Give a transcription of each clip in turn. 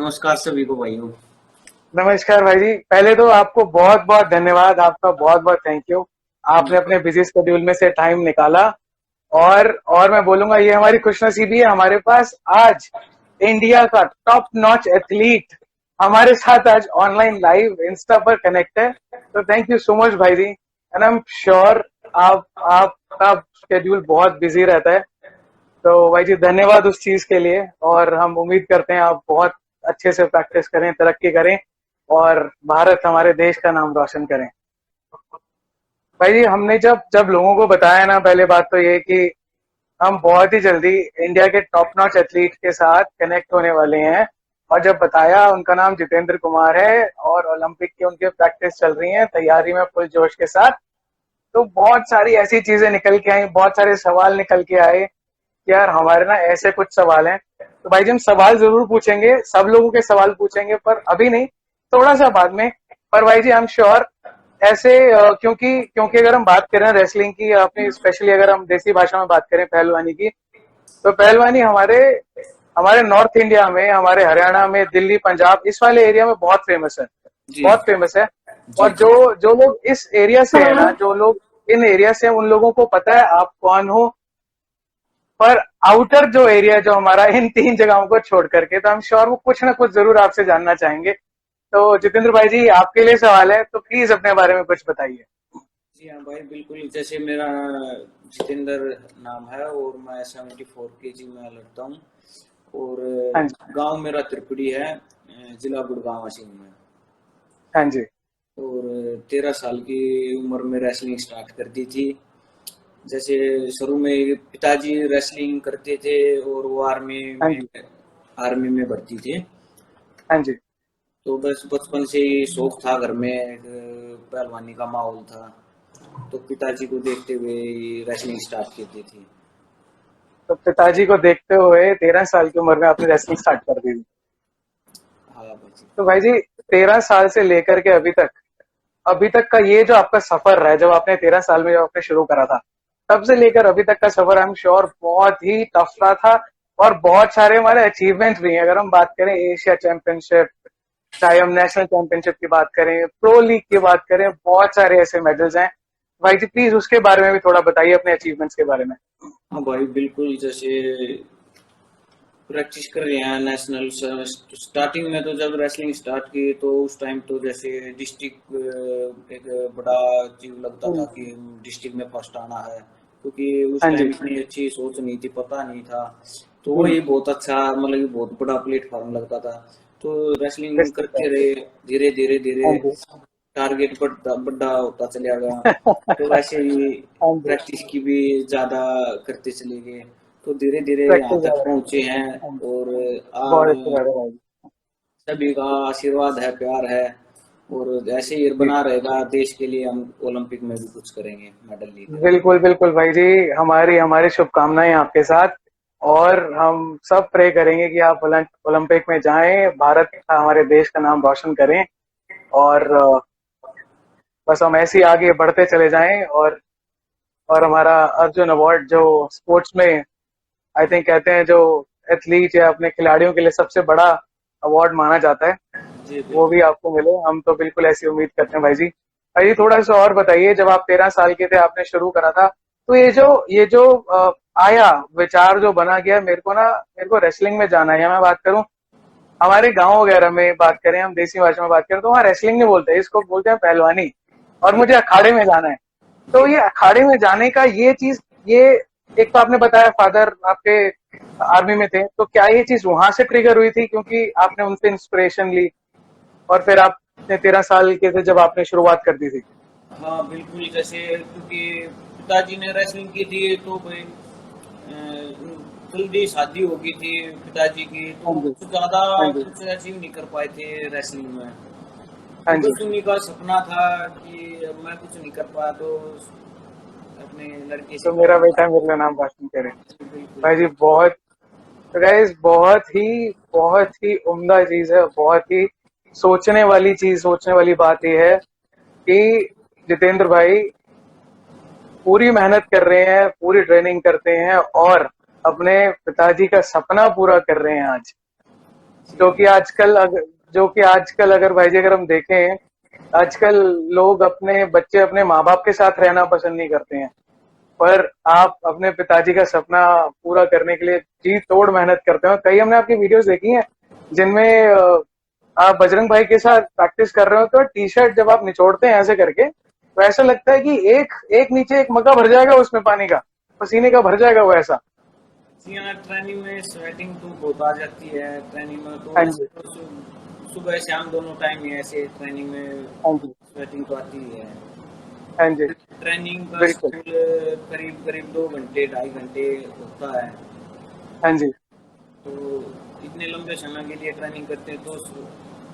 नमस्कार सभी को भाइयों। नमस्कार भाई जी। पहले तो आपको बहुत बहुत धन्यवाद, आपका बहुत बहुत थैंक यू। आपने जी। अपने बिजी शेड्यूल में से टाइम निकाला। और मैं बोलूंगा ये हमारी खुशनसीबी है, हमारे पास आज इंडिया का टॉप नॉच एथलीट हमारे साथ आज ऑनलाइन लाइव इंस्टा पर कनेक्ट है। तो थैंक यू सो मच भाई जी, एंड आई एम श्योर आप आपका शेड्यूल बहुत बिजी रहता है। तो भाई जी धन्यवाद उस चीज के लिए, और हम उम्मीद करते हैं आप बहुत अच्छे से प्रैक्टिस करें, तरक्की करें और भारत हमारे देश का नाम रोशन करें। भाई जी हमने जब जब लोगों को बताया ना, पहले बात तो ये कि हम बहुत ही जल्दी इंडिया के टॉप नॉच एथलीट के साथ कनेक्ट होने वाले हैं, और जब बताया उनका नाम जितेंद्र कुमार है और ओलंपिक की उनके प्रैक्टिस चल रही है, तैयारी में फुल जोश के साथ, तो बहुत सारी ऐसी चीजें निकल के आई, बहुत सारे सवाल निकल के आए कि यार हमारे ना ऐसे कुछ सवाल हैं। तो भाई जी हम सवाल जरूर पूछेंगे, सब लोगों के सवाल पूछेंगे, पर अभी नहीं, थोड़ा सा बाद में। पर भाई जी आई एम श्योर ऐसे क्योंकि क्योंकि अगर हम बात करें रेसलिंग की, अपनी स्पेशली अगर हम देसी भाषा में बात करें पहलवानी की, तो पहलवानी हमारे हमारे नॉर्थ इंडिया में, हमारे हरियाणा में, दिल्ली, पंजाब, इस वाले एरिया में बहुत फेमस है, जी। बहुत फेमस है। जी। और जो जो लोग इस एरिया से है ना, जो लोग इन एरिया से हैं, उन लोगों को पता है आप कौन हो। पर आउटर जो एरिया जो हमारा इन तीन जगहों को छोड़ करके, तो हम श्योर वो कुछ ना कुछ जरूर आपसे जानना चाहेंगे। तो जितेंद्र भाई जी आपके लिए सवाल है, तो प्लीज अपने बारे में कुछ बताइए। जी हाँ भाई, बिल्कुल। जैसे मेरा जितेंद्र नाम है और मैं 74 kg में लड़ता हूँ। और हाँ जी। गांव मेरा त्रिपुरी है, जिला गुड़गांव असीम में। हाँ जी। और 13 साल की उम्र में रेसलिंग स्टार्ट कर दी थी। जैसे शुरू में पिताजी रेसलिंग करते थे और वो हाँ जी। आर्मी में भर्ती थे। हाँ जी। तो बस बचपन से ही शौक था, घर में एक पहलवानी का माहौल था। तो पिताजी को देखते हुए रेसलिंग स्टार्ट की थी। तो पिताजी को देखते हुए 13 साल की उम्र में आपने रेसलिंग स्टार्ट कर दी थी। हाँ भाई। तो भाई जी 13 साल से लेकर के अभी तक का ये जो आपका सफर रहा है, जब आपने 13 साल में जब आपने शुरू करा था, तब से लेकर अभी तक का सफर आई एम श्योर बहुत ही टफ रहा था। और बहुत सारे हमारे अचीवमेंट्स भी हैं, अगर हम बात करें एशिया चैंपियनशिप, चाहे हम नेशनल चैंपियनशिप की बात करें, प्रो लीग की बात करें, बहुत सारे ऐसे मेडल्स हैं। भाई जी प्लीज उसके बारे में भी थोड़ा बताइए, अपने अचीवमेंट्स के बारे में। हाँ भाई, बिल्कुल। जैसे प्रैक्टिस कर रहे हैं नेशनल। स्टार्टिंग में तो जब रेसलिंग स्टार्ट की तो उस टाइम तो जैसे डिस्ट्रिक्ट एक बड़ा अचीव लगता था कि डिस्ट्रिक्ट में फर्स्ट आना है, क्योंकि उस हाँ जी। टाइम इतनी अच्छी सोच नहीं थी, पता नहीं था। तो जी। वही बहुत अच्छा, मतलब कि बहुत बड़ा प्लेटफॉर्म लगता था। तो रेसलिंग बिल्कुल करते रहे, धीरे धीरे हाँ धीरे जी। टारगेट बढ़ता बड़ा होता चला गया। तो वैसे ही हाँ जी। प्रैक्टिस की भी ज्यादा करते चले गए। तो धीरे धीरे यहाँ प्रैक्टिस तक ज्यादा। पहुंचे हैं। हाँ जी। और बहुत अच्छी बात है भाई। सभी का आशीर्वाद है, प्यार है। और ऐसे ही जी बना रहेगा देश के लिए, हम ओलंपिक में भी कुछ करेंगे, मेडल लेकर। बिल्कुल बिल्कुल भाई जी, हमारी हमारी शुभकामनाएं आपके साथ। और हम सब प्रे करेंगे कि आप ओलंपिक में जाएं, भारत का, हमारे देश का नाम रोशन करें। और बस हम ऐसे ही आगे बढ़ते चले जाएं। और हमारा अर्जुन अवार्ड जो स्पोर्ट्स में, आई थिंक कहते हैं, जो एथलीट या अपने खिलाड़ियों के लिए सबसे बड़ा अवार्ड माना जाता है, जी वो भी बिल्कुल। आपको मिले, हम तो बिल्कुल ऐसी उम्मीद करते हैं भाई जी। भाई जी थोड़ा सा और बताइए, जब आप 13 साल के थे, आपने शुरू करा था, तो ये जो आया विचार जो बना गया, मेरे को रेसलिंग में जाना है, या मैं बात करूं हमारे गांव वगैरह में बात करें, हम देसी भाषा में बात करें, तो वहाँ रेसलिंग नहीं बोलते, इसको बोलते हैं पहलवानी, और जी। मुझे अखाड़े में जाना है। तो जी। ये अखाड़े में जाने का ये चीज, ये एक तो आपने बताया फादर आपके आर्मी में थे, तो क्या ये चीज वहां से ट्रिगर हुई थी, क्योंकि आपने उनसे इंस्पिरेशन ली, और फिर आपने 13 साल के थे जब आपने शुरुआत कर दी थी। हाँ बिल्कुल। जैसे क्योंकि पिताजी ने रेसलिंग की थी तो भाई जल्दी शादी हो गई थी पिताजी की, तो हाँ वो जी। कुछ ज्यादा हाँ जी। कुछ अचीव नहीं कर पाए थे रेसलिंग में। हाँ तो जी। बस उन्हीं का सपना था कि अब मैं कुछ नहीं कर पाया तो अपने लड़के से तो कह मेरा दूंगा। बेटा मेरा नाम रोशन करे। बिल्कुल भाई जी बिल्कुल। बहुत, तो गाइस बहुत ही उम्दा चीज है, बहुत ही सोचने वाली चीज, सोचने वाली बात यह है कि जितेंद्र भाई पूरी मेहनत कर रहे हैं, पूरी ट्रेनिंग करते हैं, और अपने पिताजी का सपना पूरा कर रहे हैं आज। जी जो कि आजकल अगर भाई जी अगर हम देखें, आजकल लोग अपने बच्चे अपने माँ बाप के साथ रहना पसंद नहीं करते हैं, पर आप अपने पिताजी का सपना पूरा करने के लिए जी तोड़ मेहनत करते हो। कई हमने आपकी वीडियोस देखी हैं जिनमें आप बजरंग भाई के साथ प्रैक्टिस कर रहे हो, तो टी शर्ट जब आप निचोड़ते हैं ऐसे करके, तो ऐसा लगता है कि एक एक नीचे एक मग्गा भर जाएगा उसमें पानी का, पसीने का भर जाएगा वो ऐसा। जी हाँ, ट्रेनिंग में स्वेटिंग तो बहुत आ जाती है। ट्रेनिंग में तो हाँ वैसे जी। तो सुबह शाम दोनों टाइम ही ऐसे ट्रेनिंग में हाँ जी। स्वेटिंग तो आती ही है। हाँ जी। ट्रेनिंग का बिल्कुल। शेड्यूल करीब करीब 2 घंटे 2.5 घंटे होता है। हाँ जी। तो इतने लंबे समय के लिए ट्रेनिंग करते हैं तो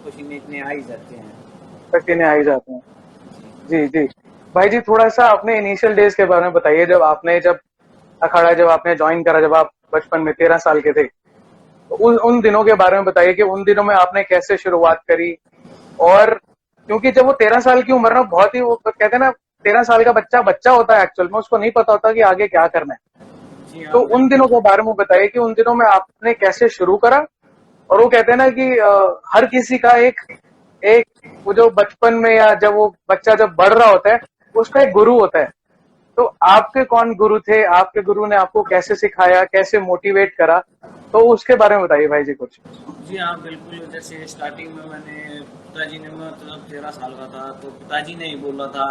पसीने इतने आ ही जाते हैं। पसीने आ ही जाते हैं। जी जी। भाई जी थोड़ा सा अपने इनिशियल डेज के बारे में बताइए, जब अखाड़ा जब आपने ज्वाइन करा, जब आप बचपन में 13 साल के थे, तो उन उन दिनों के बारे में बताइए कि उन दिनों में आपने कैसे शुरुआत करी। और क्योंकि जब वो 13 साल की उम्र में बहुत ही, वो कहते हैं ना, 13 साल का बच्चा बच्चा होता है एक्चुअल में, उसको नहीं पता होता कि आगे क्या करना है। जी हाँ तो उन दिनों के बारे में बताइए कि उन दिनों में आपने कैसे शुरू करा। और वो कहते हैं ना कि हर किसी का एक एक वो जो बचपन में या जब वो बच्चा जब बढ़ रहा होता है, उसका एक गुरु होता है। तो आपके कौन गुरु थे, आपके गुरु ने आपको कैसे सिखाया, कैसे मोटिवेट करा, तो उसके बारे में बताइए भाई जी कुछ। जी हाँ बिल्कुल। जैसे स्टार्टिंग में मैंने पिताजी ने, मैं मतलब 13 साल का था तो पिताजी ने ही बोला था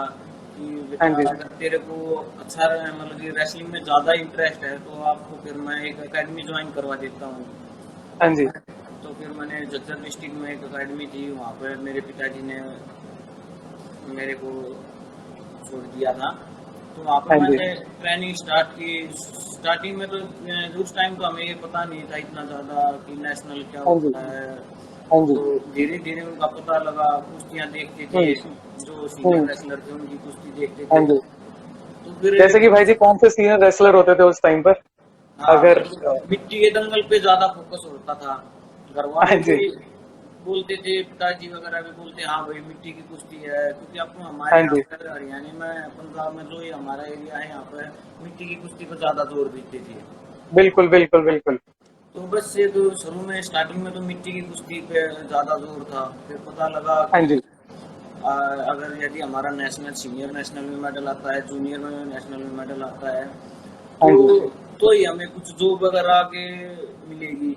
कि हाँ बेटा जी। अगर तेरे को अच्छा मतलब कि रेसलिंग में ज़्यादा इंटरेस्ट है तो आपको फिर मैं एक एकेडमी ज्वाइन करवा देता हूँ। हाँ जी। तो फिर मैंने झज्जर डिस्ट्रिक्ट में एक एकेडमी थी, वहाँ पर मेरे पिताजी ने मेरे को छोड़ दिया था। तो वहाँ पर हाँ जी। मैंने ट्रेनिंग स्टार्ट की। स्टार्टिंग में तो उस टाइम तो हमें ये पता नहीं था इतना ज़्यादा कि नेशनल क्या हाँ जी। होता है। हाँ जी। तो धीरे धीरे उनका पता लगा, कुश्तियाँ देखते थे, हम्म। जो सीनियर हम्म। रेसलर थे उनकी कुश्ती देखते हाँ थे। जी। तो फिर जैसे कि भाई जी कौन से सीनियर रेसलर होते थे उस टाइम पर, हाँ अगर मिट्टी के दंगल पे ज्यादा फोकस होता था। घर वाले हाँ भी जी। बोलते थे, पिताजी वगैरह भी बोलते हाँ भाई मिट्टी की कुश्ती है, क्योंकि आपको हमारे हाँ यहाँ जी। पर हरियाणा में पंजाब में जो ये हमारा एरिया है यहाँ पर मिट्टी की कुश्ती पर ज्यादा जोर देते थे। बिल्कुल बिल्कुल बिल्कुल। तो बस ये तो शुरू में स्टार्टिंग में तो मिट्टी की कुश्ती पे ज्यादा जोर था। फिर पता लगा हाँ कि जी। अगर यदि हमारा नेशनल सीनियर नेशनल में मेडल आता है, जूनियर में नेशनल में मेडल आता है, हाँ तो जी। तो ही हमें कुछ जॉब वगैरह आगे मिलेगी।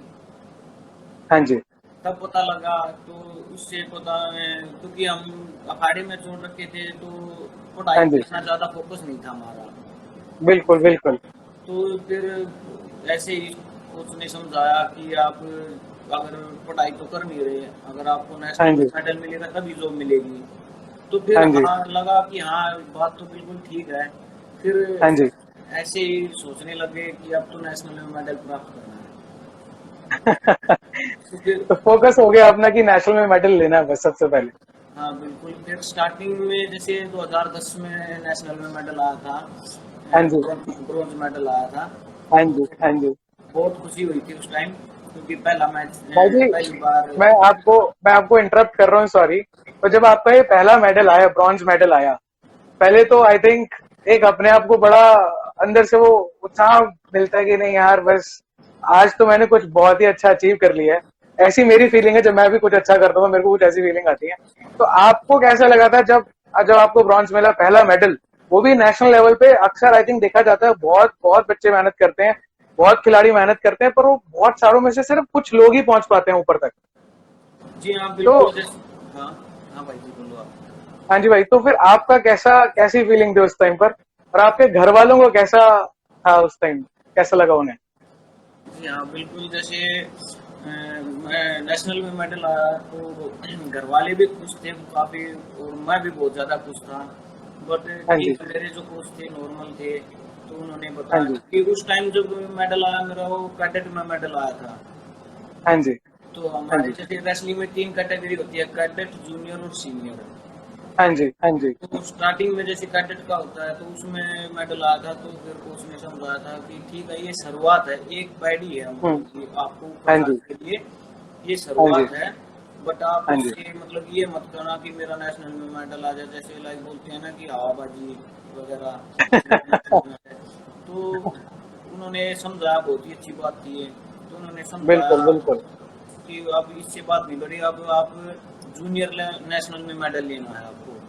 हाँ जी। तब पता लगा। तो उससे पता है क्योंकि हम अखाड़े में छोड़ रखे थे तो पढ़ाई हाँ पे जी। इतना ज़्यादा फोकस नहीं था हमारा। बिल्कुल बिल्कुल। तो फिर ऐसे ही कोच ने समझाया कि आप अगर पढ़ाई तो कर नहीं रहे, अगर आपको हाँ नेशनल में जी। मेडल मिलेगा तभी जॉब मिलेगी। तो फिर हाँ जी। हाँ लगा कि हाँ बात तो बिल्कुल ठीक है। फिर हाँ जी। ऐसे ही सोचने लगे कि अब तो नेशनल में मेडल प्राप्त करना है। तो फिर तो फोकस हो गया अपना कि नेशनल में मेडल लेना है बस सबसे पहले। हाँ बिल्कुल। फिर स्टार्टिंग में जैसे 2010 में नेशनल में मेडल आया था, हाँ जी। ब्रोंज मेडल आया था। हाँ तो जी। हाँ जी। बहुत खुशी हुई थी उस टाइम, क्योंकि पहला मैच भाई जी पहली बार। मैं आपको मैं आपको इंटरप्ट कर रहा हूँ, सॉरी। तो जब आपका ये पहला मेडल आया, ब्रॉन्ज मेडल आया, पहले तो आई थिंक एक अपने आप को बड़ा अंदर से वो उत्साह मिलता है कि नहीं यार बस आज तो मैंने कुछ बहुत ही अच्छा अचीव कर लिया है। ऐसी मेरी फीलिंग है, जब मैं भी कुछ अच्छा करता हूँ मेरे को कुछ ऐसी फीलिंग आती है। तो आपको कैसा लगा था जब जब आपको ब्रॉन्ज मिला, पहला मेडल, वो भी नेशनल लेवल पे? अक्सर आई थिंक देखा जाता है बहुत बहुत बच्चे मेहनत करते हैं, बहुत खिलाड़ी मेहनत करते हैं, पर वो बहुत सारों में से सिर्फ कुछ लोग ही पहुंच पाते हैं ऊपर तक। जी हाँ तो बिल्कुल। जैसे हाँ हाँ भाई जी बोलो आप। हाँ जी भाई, तो फिर आपका कैसी फीलिंग थी उस टाइम पर, और आपके घर वालों को कैसा था उस टाइम, कैसा लगा उन्हें? जी हाँ बिल्कुल। जैसे मैं नेशनल में मेडल आया तो घर वाले भी खुश थे काफ़ी, और मैं भी बहुत ज़्यादा खुश था। बट हाँ जी। ठीक मेरे जो कोच थे नॉर्मल थे, तो उन्होंने हाँ बताया जी। कि उस टाइम जब मेडल आया मेरा वो कैडेट में मेडल आया था। हाँ जी। तो हाँ हमारे जी। जैसे रेसलिंग में 3 कैटेगरी होती है, कैडेट, जूनियर और सीनियर। हाँ जी। हाँ जी। तो स्टार्टिंग में जैसे कैडेट का होता है तो उसमें मेडल आया था। तो फिर कोच ने समझाया था कि ठीक है ये शुरुआत है, एक पैडी है हम्म। मतलब कि आपको ऊपर हाँ जी। जाने के लिए ये हाँ जी। शुरुआत है। बट आप हाँ जी। उससे मतलब ये मत करना कि मेरा नेशनल में मेडल आ जाए, जैसे लाइक बोलते हैं ना कि हवाबाजी वगैरह नेशनल में है। तो उन्होंने समझाया, बहुत ही अच्छी बात थी ये। तो उन्होंने बिल्कुल समझाया। बिल्कुल। कि अब इससे बात नहीं करी, अब आप जूनियर नेशनल में मेडल लेना है आपको,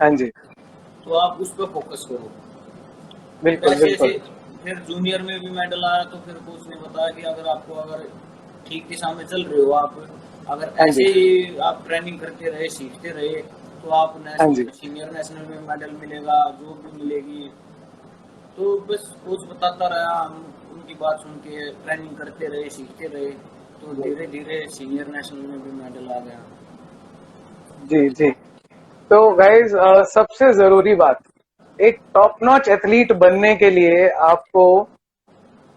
हाँ जी, तो आप उस पर फोकस करो। फिर बिल्कुल ऐसे ऐसे बिल्कुल। फिर जूनियर में भी मेडल आया, तो फिर कोच ने बताया कि अगर आपको, अगर ठीक दिशा में चल रहे हो आप, अगर हाँ जी, ऐसे ही आप ट्रेनिंग करते रहे, सीखते रहे, तो आप हाँ जी, नेशनल सीनियर नेशनल में मेडल मिलेगा, जॉब भी मिलेगी। तो बस कोच बताता रहा, हम उनकी बात सुन के ट्रेनिंग करते रहे, सीखते रहे, तो धीरे धीरे सीनियर नेशनल में भी मेडल आ गया। जी जी। तो गाइज सबसे जरूरी बात, एक टॉप नॉच एथलीट बनने के लिए आपको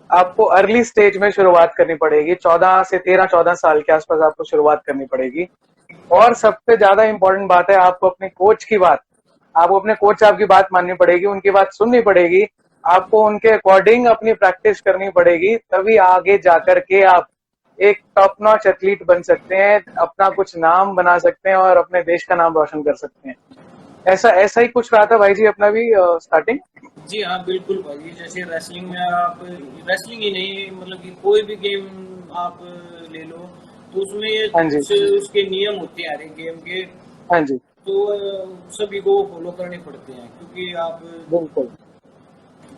आपको अर्ली स्टेज में शुरुआत करनी पड़ेगी। 14 से 13-14 साल के आसपास आपको शुरुआत करनी पड़ेगी। और सबसे ज्यादा इंपॉर्टेंट बात है, आपको अपने कोच की बात, आपको अपने कोच साहब की बात माननी पड़ेगी, उनकी बात सुननी पड़ेगी। आपको उनके अकॉर्डिंग अपनी प्रैक्टिस करनी पड़ेगी, तभी आगे जाकर के आप एक टॉप नॉच एथलीट बन सकते हैं, अपना कुछ नाम बना सकते हैं और अपने देश का नाम रोशन कर सकते हैं। ऐसा ऐसा ही कुछ रहा था भाई जी अपना भी स्टार्टिंग। जी हाँ, बिल्कुल भाई। जैसे रेसलिंग में आप, रेसलिंग ही नहीं, मतलब कि कोई भी गेम आप ले लो, तो उसमें हाँ जी, कुछ उसके नियम होते हैं हर एक गेम के। हाँ जी, तो सभी को फॉलो करने पड़ते हैं, क्योंकि आप बिल्कुल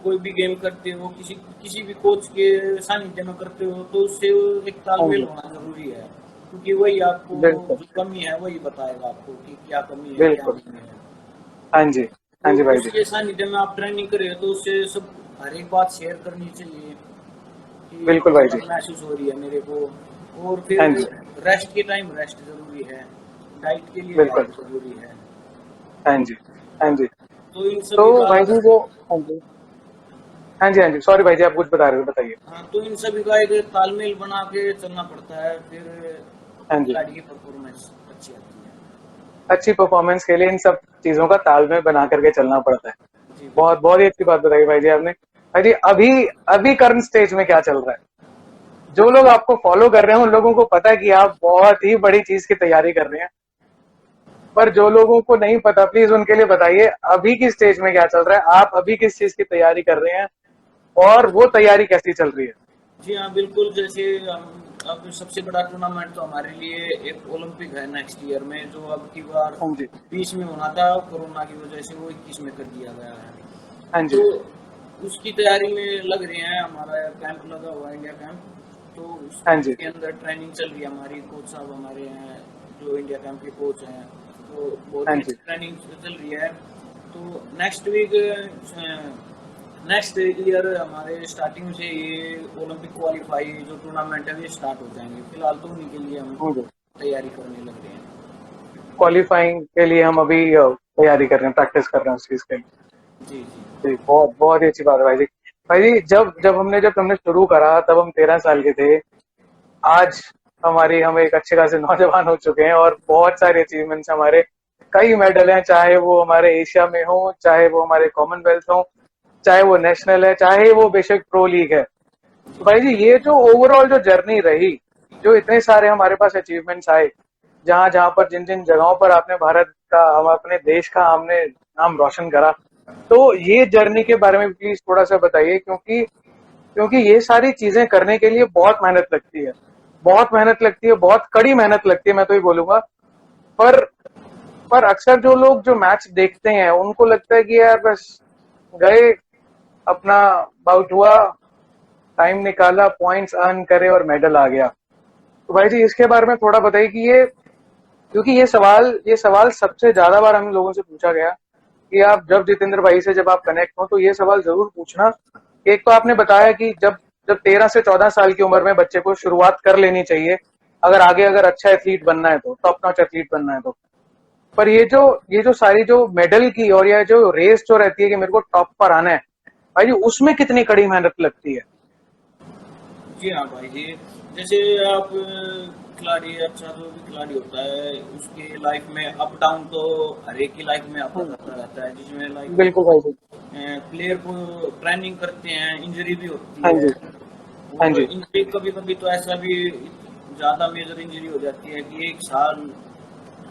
कोई भी गेम करते हो, किसी किसी भी कोच के सानिध्य में करते हो, तो उससे एक हाँ तालमेल जी, होना जरूरी है, क्योंकि वही आपको बिल्कुल जो कमी है वही बताएगा आपको कि क्या कमी है, क्या बिल्कुल। नहीं है। हाँ जी, हाँ तो जी भाई जी, उसके सानिध्य में आप ट्रेनिंग करें, तो उससे सब हर एक बात शेयर करनी चाहिए कि बिल्कुल भाई जी। दिक्कत महसूस हो रही है मेरे को। और फिर हाँ जी, रेस्ट के टाइम रेस्ट जरूरी है, डाइट के लिए बिल्कुल। डाइट जरूरी है। हाँ जी, हाँ जी। तो इन तो सभी का, भाई जी जो, हाँ जी, हाँ जी, हाँ जी, सॉरी भाई जी, आप कुछ बता रहे हो, बताइए। हाँ, तो इन सभी का एक तालमेल बना के चलना पड़ता है, फिर हाँ जी, खिलाड़ी की परफॉर्मेंस अच्छी आती है। अच्छी परफॉर्मेंस के लिए इन सब चीजों का तालमेल बना करके चलना पड़ता है। जी बहुत बिल्कुल। बहुत ही अच्छी बात बताई भाई जी आपने। भाई जी अभी अभी करंट स्टेज में क्या चल रहा है? जो लोग आपको फॉलो कर रहे हैं उन लोगों को पता है कि आप बहुत ही बड़ी चीज की तैयारी कर रहे हैं, पर जो लोगों को नहीं पता प्लीज उनके लिए बताइए अभी की स्टेज में क्या चल रहा है, आप अभी किस चीज की तैयारी कर रहे हैं और वो तैयारी कैसी चल रही है। जी हाँ, बिल्कुल। जैसे हम, अब सबसे बड़ा टूर्नामेंट तो हमारे लिए एक ओलंपिक है नेक्स्ट ईयर में, जो अब की बार हाँ जी, 20 में होना था, कोरोना की वजह से वो 21 में कर दिया गया है। हाँ जी, तो उसकी तैयारी में लग रहे हैं, हमारा कैंप लगा हुआ है, इंडिया कैंप। तो उस हाँ कैंप जी, के अंदर ट्रेनिंग चल रही है हमारी, कोच साहब हमारे हैं जो इंडिया कैंप के कोच हैं, तो बहुत हाँ ही जी, अच्छी ट्रेनिंग चल रही है। तो नेक्स्ट वीक, नेक्स्ट ईयर हमारे स्टार्टिंग से ये ओलंपिक क्वालिफाई जो टूर्नामेंट है ये स्टार्ट हो जाएंगे। फिलहाल तो उन्हीं के लिए हम हाँ जी। तैयारी करने लग रहे हैं। क्वालिफाइंग के लिए हम अभी तैयारी कर रहे हैं, प्रैक्टिस कर रहे हैं उस चीज के लिए। जी जी। जी, बहुत बहुत ही अच्छी बात है भाई जी। भाई जी जब हमने शुरू करा तब हम 13 साल के थे। आज हम एक अच्छे खासे नौजवान हो चुके हैं और बहुत सारे अचीवमेंट्स हमारे, कई मेडल हैं, चाहे वो हमारे एशिया में हो, चाहे वो हमारे कॉमनवेल्थ हो, चाहे वो नेशनल है, चाहे वो बेशक प्रो लीग है। तो भाई जी ये जो ओवरऑल जो जर्नी रही, जो इतने सारे हमारे पास अचीवमेंट्स आए, जहां जहां पर जिन जिन जगहों पर आपने भारत का, हम अपने देश का हमने नाम रोशन करा, तो ये जर्नी के बारे में प्लीज थोड़ा सा बताइए, क्योंकि क्योंकि ये सारी चीजें करने के लिए बहुत मेहनत लगती है, बहुत मेहनत लगती है, बहुत कड़ी मेहनत लगती है, मैं तो ये बोलूंगा। पर पर अक्सर जो लोग जो मैच देखते हैं उनको लगता है कि यार बस गए, अपना बाउट हुआ, टाइम निकाला, पॉइंट्स अर्न करे और मेडल आ गया। तो भाई जी इसके बारे में थोड़ा बताइए कि ये, क्योंकि ये सवाल सबसे ज्यादा बार हम लोगों से पूछा गया कि आप जब जितेंद्र भाई से जब आप कनेक्ट हो तो ये सवाल जरूर पूछना। एक तो आपने बताया कि जब जब 13 से 14 साल की उम्र में बच्चे को शुरुआत कर लेनी चाहिए, अगर आगे अगर अच्छा एथलीट बनना है तो, टॉप नॉच एथलीट बनना है तो। पर ये जो सारी जो मेडल की और ये जो रेस जो रहती है कि मेरे को टॉप पर आना है, भाई जी उसमें कितनी कड़ी मेहनत लगती है। जी हाँ भाई जी। जैसे आप खिलाड़ी, अच्छा जो भी खिलाड़ी होता है उसके लाइफ में अप डाउन तो हर एक की लाइफ में आता जाता रहता है, जिसमें लाइक बिल्कुल भाई जी। प्लेयर को ट्रेनिंग करते हैं, इंजरी भी होती हाँ है। जी, हाँ और जी, इंजरी कभी कभी तो ऐसा भी ज़्यादा मेजर इंजरी हो जाती है कि 1 साल,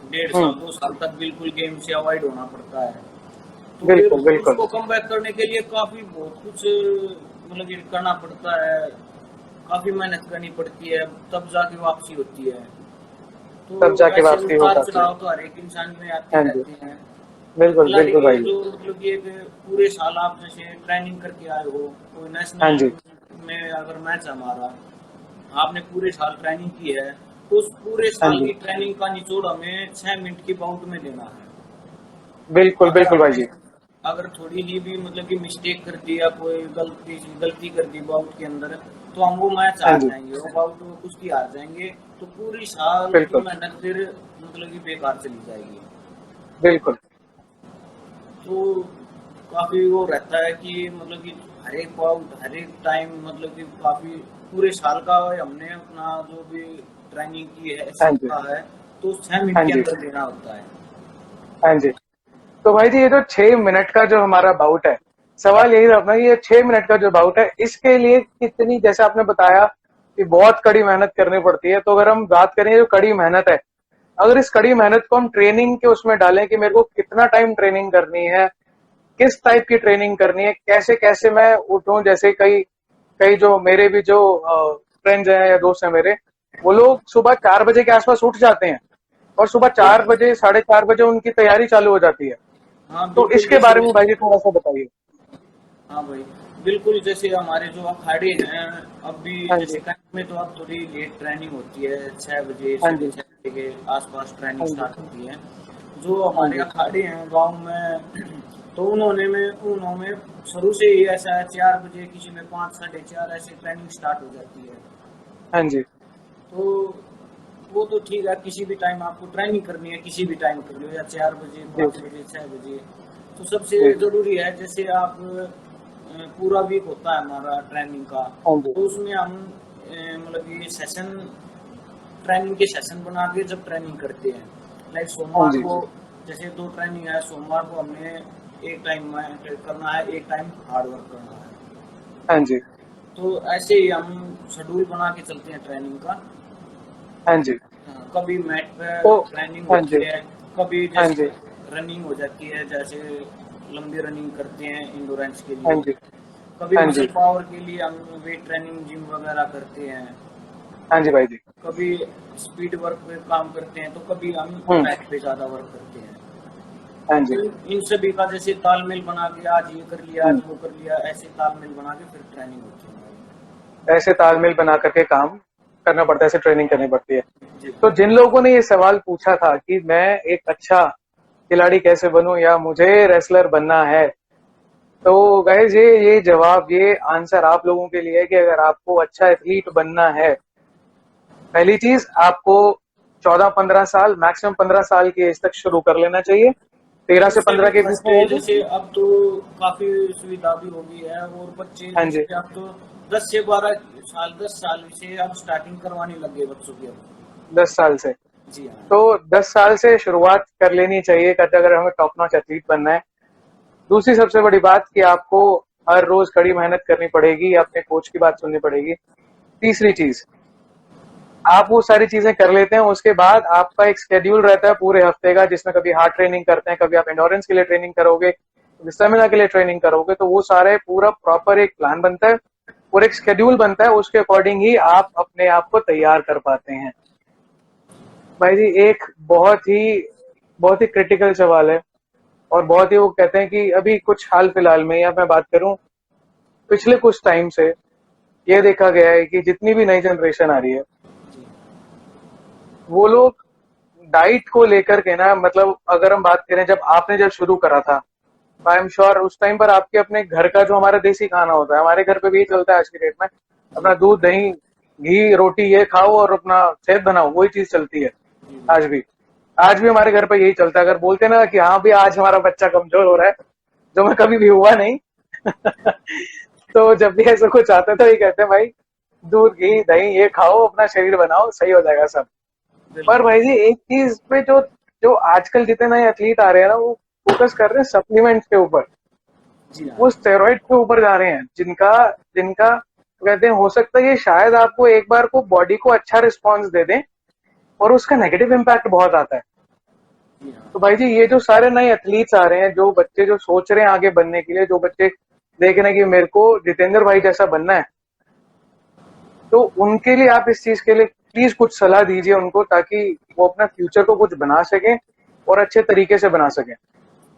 1.5 साल, हम्म, 2 साल तक बिल्कुल गेम से अवॉइड होना पड़ता है। तो फिर बिल्कुल बिल्कुल। उसको कम बैक करने के लिए काफ़ी बहुत कुछ मतलब ये करना पड़ता है। काफी मेहनत करनी पड़ती है, तब जाके वापसी होती है। तब तो जाके ऐसे वापसी हो उतार पाती है। चढ़ाव तो हर एक इंसान में आते हाँ जी, रहते हैं। बिल्कुल बिल्कुल हालांकि भाई जी। जो मतलब कि एक पूरे साल आप जैसे ट्रेनिंग करके आए हो, कोई हाँ नेशनल जी, में अगर मैच है हमारा, आपने पूरे साल ट्रेनिंग की है, तो उस पूरे हाँ साल जी, की ट्रेनिंग का निचोड़ हमें 6 मिनट की बाउंड में देना है। बिल्कुल अगर बिल्कुल भाई हमने जी। अगर थोड़ी ही भी मतलब कि मिस्टेक कर दी या कोई गलती कर दी बाउट के अंदर, तो हम वो मैच हाँ हार जी, जाएंगे, वो बाउट कुश्ती हार जाएंगे। तो पूरी साल की बिल्कुल मेहनत फिर मतलब कि बेकार चली जाएगी। बिल्कुल। तो काफी वो रहता है कि मतलब कि हर एक बाउट हर एक टाइम मतलब कि काफी पूरे साल का हमने अपना जो भी ट्रेनिंग की है हाँ जी, सीखा है, तो 6 मिनट हाँ के जी, अंदर देना होता है। हाँ जी। तो भाई जी ये जो 6 मिनट का जो हमारा बाउट है, सवाल यही था अपना कि ये 6 मिनट का जो बाउट है इसके लिए कितनी, जैसे आपने बताया कि बहुत कड़ी मेहनत करनी पड़ती है, तो अगर हम बात करें जो कड़ी मेहनत है, अगर इस कड़ी मेहनत को हम ट्रेनिंग के उसमें डालें कि मेरे को कितना टाइम ट्रेनिंग करनी है, किस टाइप की ट्रेनिंग करनी है, कैसे कैसे मैं उठूं, जैसे कई कई जो मेरे भी जो फ्रेंड्स हैं या दोस्त हैं मेरे, वो लोग सुबह 4 बजे के आसपास उठ जाते हैं और सुबह तो 4 बजे 4:30 बजे उनकी तैयारी चालू हो जाती है। हाँ तो बिल्कुल, इसके जैसे बारे में भाई जी थोड़ा सा बताइए। हाँ भाई, बिल्कुल जैसे हमारे जो अखाड़े हैं, अब भी हाँ जैसे जी, कहीं में तो अब थोड़ी लेट ट्रेनिंग होती है, 6 बजे हाँ साढ़े जी, छः बजे के आसपास ट्रेनिंग हाँ जी, स्टार्ट होती है। जो हाँ हमारे जी, अखाड़े हैं गांव में, तो उन्होंने शुरू से ही ऐसा है, 4 बजे, किसी में 5 साढ़े 4 ऐसे ट्रेनिंग स्टार्ट हो जाती है। हाँ जी, तो वो तो ठीक है, किसी भी टाइम आपको ट्रेनिंग करनी है, किसी भी टाइम कर लो, या 4 बजे, जी, 5 बजे, 6 बजे। तो सबसे जी, ज़रूरी है, जैसे आप पूरा वीक होता है हमारा ट्रेनिंग का, हाँ जी, तो उसमें हम मतलब ये सेशन, ट्रेनिंग के सेशन बना के जब ट्रेनिंग करते हैं, लाइक हाँ सोमवार जी, को जैसे 2 ट्रेनिंग है, सोमवार को हमने एक टाइम में करना है, एक टाइम हार्ड वर्क करना है। हाँ जी, तो ऐसे ही हम शेड्यूल बना के चलते हैं ट्रेनिंग का। हाँ जी। हाँ, कभी मैट पे तो ट्रेनिंग हाँ होती जी, है, कभी हाँ जैसे जी, रनिंग हो जाती है, जैसे लंबी रनिंग करते हैं इंडोरेंस के हाँ लिए। जी, कभी हाँ जी, मसल पावर के लिए हम वेट ट्रेनिंग जिम वगैरह करते हैं। हाँ जी भाई जी। कभी स्पीड वर्क पे काम करते हैं, तो कभी हम हम्म। मैट पे ज़्यादा वर्क करते हैं। हाँ जी। तो इन सभी का जैसे तालमेल बना के आज ये कर लिया, आज हम्म। वो कर लिया, ऐसे तालमेल बना के फिर ट्रेनिंग होती है ऐसे तालमेल बना करके काम करना पड़ता है, ऐसे ट्रेनिंग करनी पड़ती है। हमारी। जी। तो जिन लोगों ने ये सवाल पूछा था कि मैं एक अच्छा खिलाड़ी कैसे बनूं या मुझे रेसलर बनना है, तो गाइस ये जवाब, ये आंसर आप लोगों के लिए है कि अगर आपको अच्छा एथलीट बनना है, पहली चीज आपको 14-15 साल, मैक्सिमम 15 साल की एज तक शुरू कर लेना चाहिए। तेरह से उससे पंद्रह भी के बीच फर्स्ट में होगी। जैसे अब तो काफी सुविधा भी हो गई है, और बच्चे हाँ जी। जैसे अब तो 10 से 12 साल, 10 साल से अब स्टार्टिंग करवाने लग गए बच्चों की अब। 10 साल से। जी हाँ। तो 10 साल से शुरुआत कर लेनी चाहिए कहते, अगर हमें टॉप नॉच एथलीट बनना है। दूसरी सबसे बड़ी बात कि आपको हर रोज कड़ी मेहनत करनी पड़ेगी, अपने कोच की बात सुननी पड़ेगी। तीसरी चीज, आप वो सारी चीजें कर लेते हैं, उसके बाद आपका एक शेड्यूल रहता है पूरे हफ्ते का, जिसमें कभी हार्ड ट्रेनिंग करते हैं, कभी आप एंडोरेंस के लिए ट्रेनिंग करोगे, कभी स्टेमिना के लिए ट्रेनिंग करोगे, तो वो सारे पूरा प्रॉपर एक प्लान बनता है और एक शेड्यूल बनता है, उसके अकॉर्डिंग ही आप अपने आप को तैयार कर पाते हैं। भाई जी एक बहुत ही क्रिटिकल सवाल है, और बहुत ही, वो कहते हैं कि अभी कुछ हाल फिलहाल में, या मैं बात करूं पिछले कुछ टाइम से, ये देखा गया है कि जितनी भी नई जनरेशन आ रही है, जी। वो लोग डाइट को लेकर के ना, मतलब अगर हम बात करें जब आपने जब शुरू करा था, आई एम श्योर उस टाइम पर आपके अपने घर का जो हमारा देसी खाना होता है, हमारे घर पे भी यही चलता है आज की डेट में, जी। अपना दूध दही घी रोटी ये खाओ और अपना सेहत बनाओ, वही चीज चलती है जी आज बिल्कुल। भी। आज भी हमारे घर पे यही चलता है। अगर बोलते ना कि हाँ भी आज हमारा बच्चा कमजोर हो रहा है, जो मैं कभी भी हुआ नहीं तो जब भी ऐसा कुछ आता है तो ये कहते हैं भाई दूध घी दही ये खाओ, अपना शरीर बनाओ, सही हो जाएगा सब। पर बिल्कुल। भाई जी एक चीज पे जो जो आजकल जितने नए एथलीट आ रहे हैं ना, वो फोकस कर रहे हैं सप्लीमेंट्स के ऊपर, जी हाँ। वो स्टेरॉइड के ऊपर जा रहे हैं, जिनका जिनका कहते हैं हो सकता है ये शायद आपको एक बार को बॉडी को अच्छा रिस्पॉन्स दे दें, और उसका नेगेटिव इम्पैक्ट बहुत आता है। जी हाँ। तो भाई जी ये जो सारे नए एथलीट्स आ रहे हैं, जो बच्चे जो सोच रहे हैं आगे बनने के लिए, जो बच्चे देख रहे हैं कि मेरे को जितेंद्र भाई जैसा बनना है, तो उनके लिए आप इस चीज के लिए प्लीज कुछ सलाह दीजिए उनको, ताकि वो अपना फ्यूचर को कुछ बना सकें और अच्छे तरीके से बना सकें।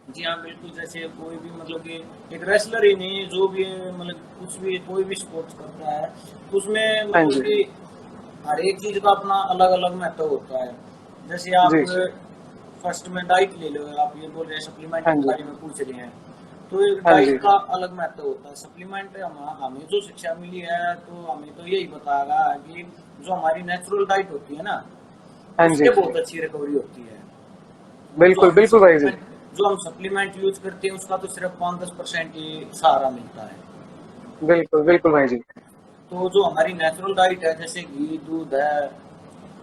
जी हाँ, बिल्कुल। जैसे कोई भी मतलब कि एक रेसलर ही नहीं, जो भी मतलब कुछ भी कोई भी स्पोर्ट्स करता है, तो उसमें हाँ मतलब जी। कि हर एक चीज का अपना अलग अलग महत्व होता है। जैसे आप जी। फर्स्ट में डाइट ले लो, आप ये बोल रहे हैं सप्लीमेंट हाँ के जी। बारे में पूछ रहे हैं, तो हाँ डाइट जी। का अलग महत्व होता है। सप्लीमेंट हमें जो शिक्षा मिली है, तो हमें तो यही बताएगा कि जो हमारी नेचुरल डाइट होती है ना, हाँ उससे जी। बहुत अच्छी रिकवरी होती है। वो बिल्कुल बिल्कुल भाई जी। जो हम सप्लीमेंट यूज करते हैं, उसका तो सिर्फ 5-10% ही सहारा मिलता है। बिल्कुल बिल्कुल भाई जी। तो जो हमारी नेचुरल डाइट है, जैसे घी दूध है,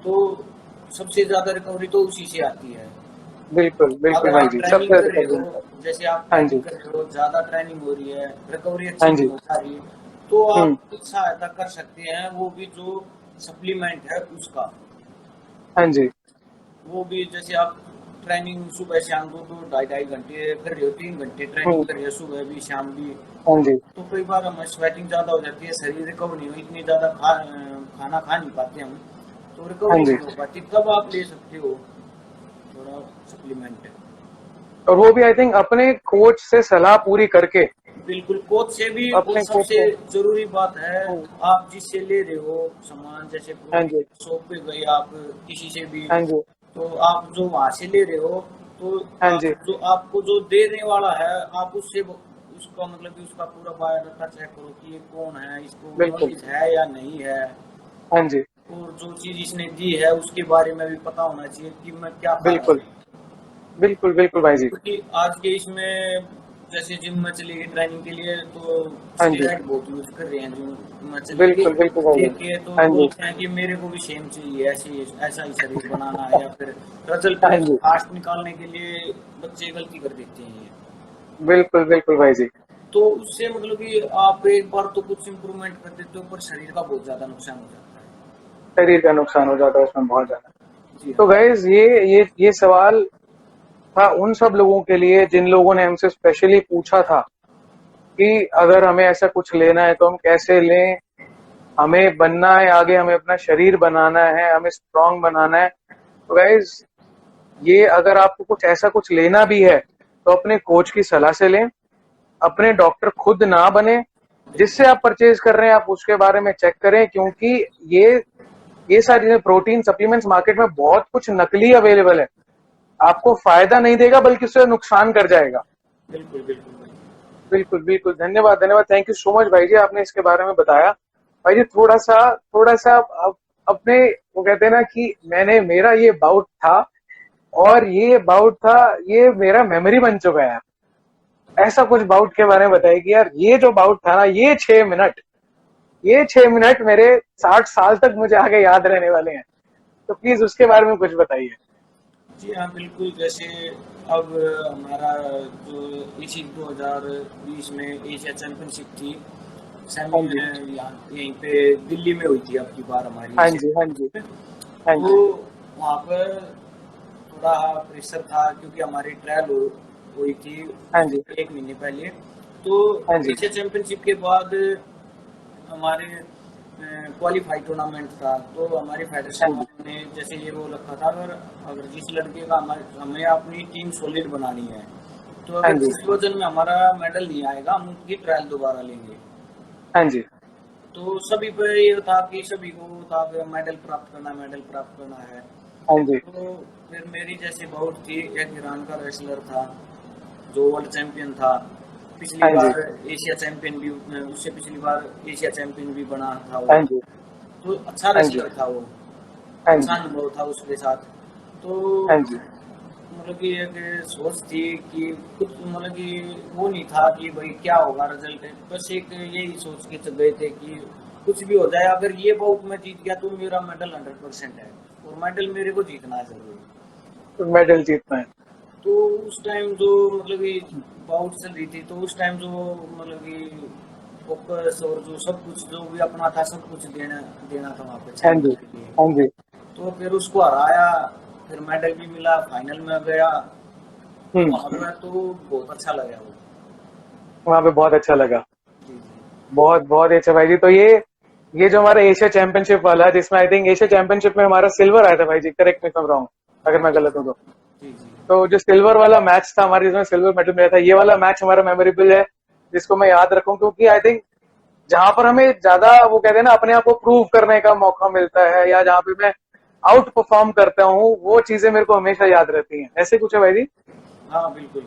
तो सबसे ज्यादा रिकवरी तो उसी से आती है। बिल्कुल बिल्कुल अगर भाई आप जी, ट्रेनिंग सबसे कर रहे अधिक हो, मिलता है। जैसे आप हाँ ट्रेनिंग जी। कर रहे हो, ज्यादा ट्रेनिंग हो रही है, रिकवरी अच्छी हाँ नहीं जी। हो पा रही, तो हम्म। आप कुछ सहायता कर सकते हैं, वो भी जो सप्लीमेंट है उसका। हाँ जी। वो भी जैसे आप ट्रेनिंग सुबह शाम दो दो ढाई ढाई घंटे कर रहे हो, 3 घंटे ट्रेनिंग हम्म। कर रहे हो, सुबह भी शाम भी, हाँ जी। तो कई बार हमें स्वेटिंग ज़्यादा हो जाती है, शरीर रिकवर नहीं हो, इतनी ज़्यादा खाना खा नहीं पाते हम, तो हाँ रिकवरी जी। नहीं हो पाती, तब आप ले सकते हो थोड़ा सप्लीमेंट। और वो भी आई थिंक अपने कोच से सलाह पूरी करके। बिल्कुल, कोच से भी। और अपने कोच सबसे से। जरूरी बात है, हम्म। आप जिससे ले रहे हो सामान, जैसे हाँ कोई जी। शॉप पे गए आप किसी से भी, हाँ जी। तो आप जो वहां से ले रहे हो, तो हाँ आप जी। जो आपको जो देने वाला है, आप उससे उसका मतलब कि उसका पूरा बायोडाटा चेक करो कि ये कौन है, इसको बिल्कुल। नॉलेज है या नहीं है, हाँ जी। और जो चीज इसने दी है उसके बारे में भी पता होना चाहिए कि मैं क्या खा रहा बिल्कुल हूँ। बिल्कुल बिल्कुल भाई जी। क्योंकि आज के इसमें जैसे जिम में चली गई ट्रेनिंग के लिए, तो हाँ जी। स्टेरॉइड बहुत यूज कर रहे हैं जिम में चले गए, बिल्कुल बिल्कुल भाई देख जी। के तो हाँ जी। बोलते हैं कि मेरे को भी सेम चाहिए, ऐसी ऐसा ही शरीर बनाना है, या फिर रिजल्ट हाँ जी। फास्ट निकालने के लिए बच्चे गलती कर देते हैं ये। बिल्कुल बिल्कुल भाई जी। तो उससे मतलब कि आप एक बार तो कुछ इम्प्रूवमेंट कर देते हो, पर शरीर का बहुत ज्यादा नुकसान हो जाता शरीर का नुकसान हो जाता है उसमें बहुत ज्यादा। है। जी तो हाँ। गाइज ये सवाल था उन सब लोगों के लिए जिन लोगों ने हमसे स्पेशली पूछा था कि अगर हमें ऐसा कुछ लेना है तो हम कैसे लें, हमें बनना है आगे, हमें अपना शरीर बनाना है, हमें स्ट्रांग बनाना है। तो गाइज ये अगर आपको कुछ ऐसा कुछ लेना भी है तो अपने कोच की सलाह से लें, अपने डॉक्टर खुद ना बने। जिससे बिल्कुल आप परचेज कर रहे हैं आप उसके बारे में चेक करें, क्योंकि ये ये सारी प्रोटीन सप्लीमेंट्स मार्केट में बहुत कुछ नकली अवेलेबल है, आपको फायदा नहीं देगा बल्कि उससे नुकसान कर जाएगा। बिल्कुल बिल्कुल भाई। बिल्कुल बिल्कुल, धन्यवाद धन्यवाद, थैंक यू सो मच भाई जी, आपने इसके बारे में बताया। भाई जी थोड़ा सा अपने, वो कहते हैं ना कि मैंने मेरा ये बाउट था, और ये बाउट था, ये मेरा मेमोरी बन चुका है। ऐसा कुछ बाउट के बारे में बताइए कि यार ये जो बाउट था ना, ये 6 मिनट मेरे 60 साल तक मुझे आगे याद रहने वाले हैं। तो प्लीज उसके बारे में कुछ बताइए। जी हाँ, बिल्कुल। जैसे अब हमारा जो इसी 2020 में एशिया चैंपियनशिप थी, सेमी हाँ जी। यहाँ यहीं पे दिल्ली में हुई थी अब की बार हमारी हाँ एशिया जी। हाँ जी। चैंपियनशिप। हाँ तो जी। वहाँ पर थोड़ा प्रेशर था, क्योंकि हमारी ट्रायल हुई थी हाँ जी। उससे 1 महीने पहले। तो हाँ जी। एशिया चैंपियनशिप के बाद हमारे क्वालिफाई टूर्नामेंट था, तो हमारी फेडरेशन हाँ जी। ने जैसे ये वो रखा था, अगर अगर जिस लड़के का हमें अपनी टीम सॉलिड बनानी है, तो हाँ अगर जी। जिस वजन में हमारा मेडल नहीं आएगा, हम उनकी ट्रायल दोबारा लेंगे। हाँ जी। तो सभी पे ये था कि सभी को था कि मेडल प्राप्त करना, मेडल प्राप्त करना है। हाँ जी। तो फिर मेरी जैसे बहुत थी, एक ईरान का रेसलर था जो वर्ल्ड चैंपियन था, पिछली हाँ जी। बार एशिया चैंपियन भी, उससे पिछली बार एशिया चैंपियन भी बना था वो। हाँ जी। तो अच्छा हाँ जी। रेसलर था वो, हाँ अच्छा जी। अनुभव था उसके साथ। तो हाँ जी। मतलब कि एक सोच थी कि कुछ मतलब कि वो नहीं था कि भाई क्या होगा रिजल्ट, बस एक यही सोच के चल गए थे कि कुछ भी हो जाए, अगर ये बाउट में जीत गया तो मेरा मेडल 100% है, और मेडल मेरे को जीतना है जरूर। तो मेडल जीतना है। तो उस टाइम जो मतलब कि बाउट चल रही थी, तो उस टाइम जो मतलब कि फोकस और जो सब कुछ जो भी अपना था, सब कुछ देना देना था वहाँ पे हाँ जी। चैंपियन के लिए। हाँ जी। तो फिर उसको हराया, फिर मेडल भी मिला, फाइनल में गया, तो वहां हम्म। पे तो बहुत अच्छा लगा वो। वहां पे बहुत अच्छा लगा। जी जी। बहुत बहुत अच्छा भाई जी। तो ये जो हमारा एशिया चैंपियनशिप वाला है, जिसमें आई थिंक एशिया चैंपियनशिप में हमारा सिल्वर आया था भाई जी, correct me if I am wrong, अगर मैं गलत हूँ तो। जी जी। तो जो सिल्वर वाला मैच था हमारे, जिसमें सिल्वर मेडल मिला था, ये वाला मैच हमारा मेमोरेबल है, जिसको मैं याद रखूं, क्योंकि आई थिंक जहां पर हमें ज्यादा वो कहते हैं ना अपने आप को प्रूव करने का मौका मिलता है, या जहां पे मैं आउट परफॉर्म करता हूँ, वो चीजें मेरे को हमेशा याद रहती हैं। ऐसे कुछ है भाई जी? हाँ बिल्कुल।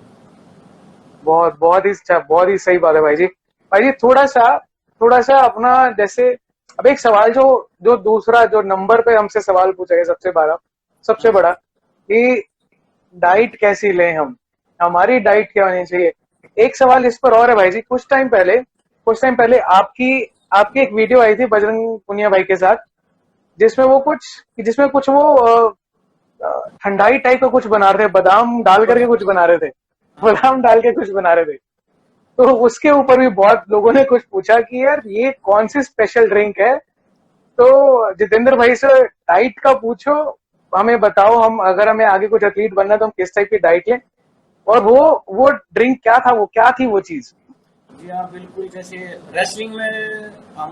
बहुत बहुत ही अच्छा, बहुत ही सही बात है भाई जी थोड़ा सा अपना जैसे, अब एक सवाल जो जो दूसरा जो नंबर पे हमसे सवाल पूछा गया सबसे हाँ बड़ा कि डाइट कैसी लें हम, हमारी डाइट क्या होनी चाहिए। एक सवाल इस पर और है भाई जी, कुछ टाइम पहले आपकी आपकी एक वीडियो आई थी बजरंग पुनिया भाई के साथ, जिसमें कुछ वो ठंडाई टाइप का कुछ बना रहे थे, बादाम डाल करके कुछ बना रहे थे, हाँ। बादाम डाल के कुछ बना रहे थे। तो उसके ऊपर भी बहुत लोगों ने कुछ पूछा कि यार ये कौन सी स्पेशल ड्रिंक है। तो जितेंद्र भाई से डाइट का पूछो, हमें बताओ, हम अगर हमें आगे कुछ एथलीट बनना है तो हम किस टाइप की डाइट लें, और वो ड्रिंक क्या था, वो क्या थी वो चीज। जी हाँ बिल्कुल। जैसे रेसलिंग में हम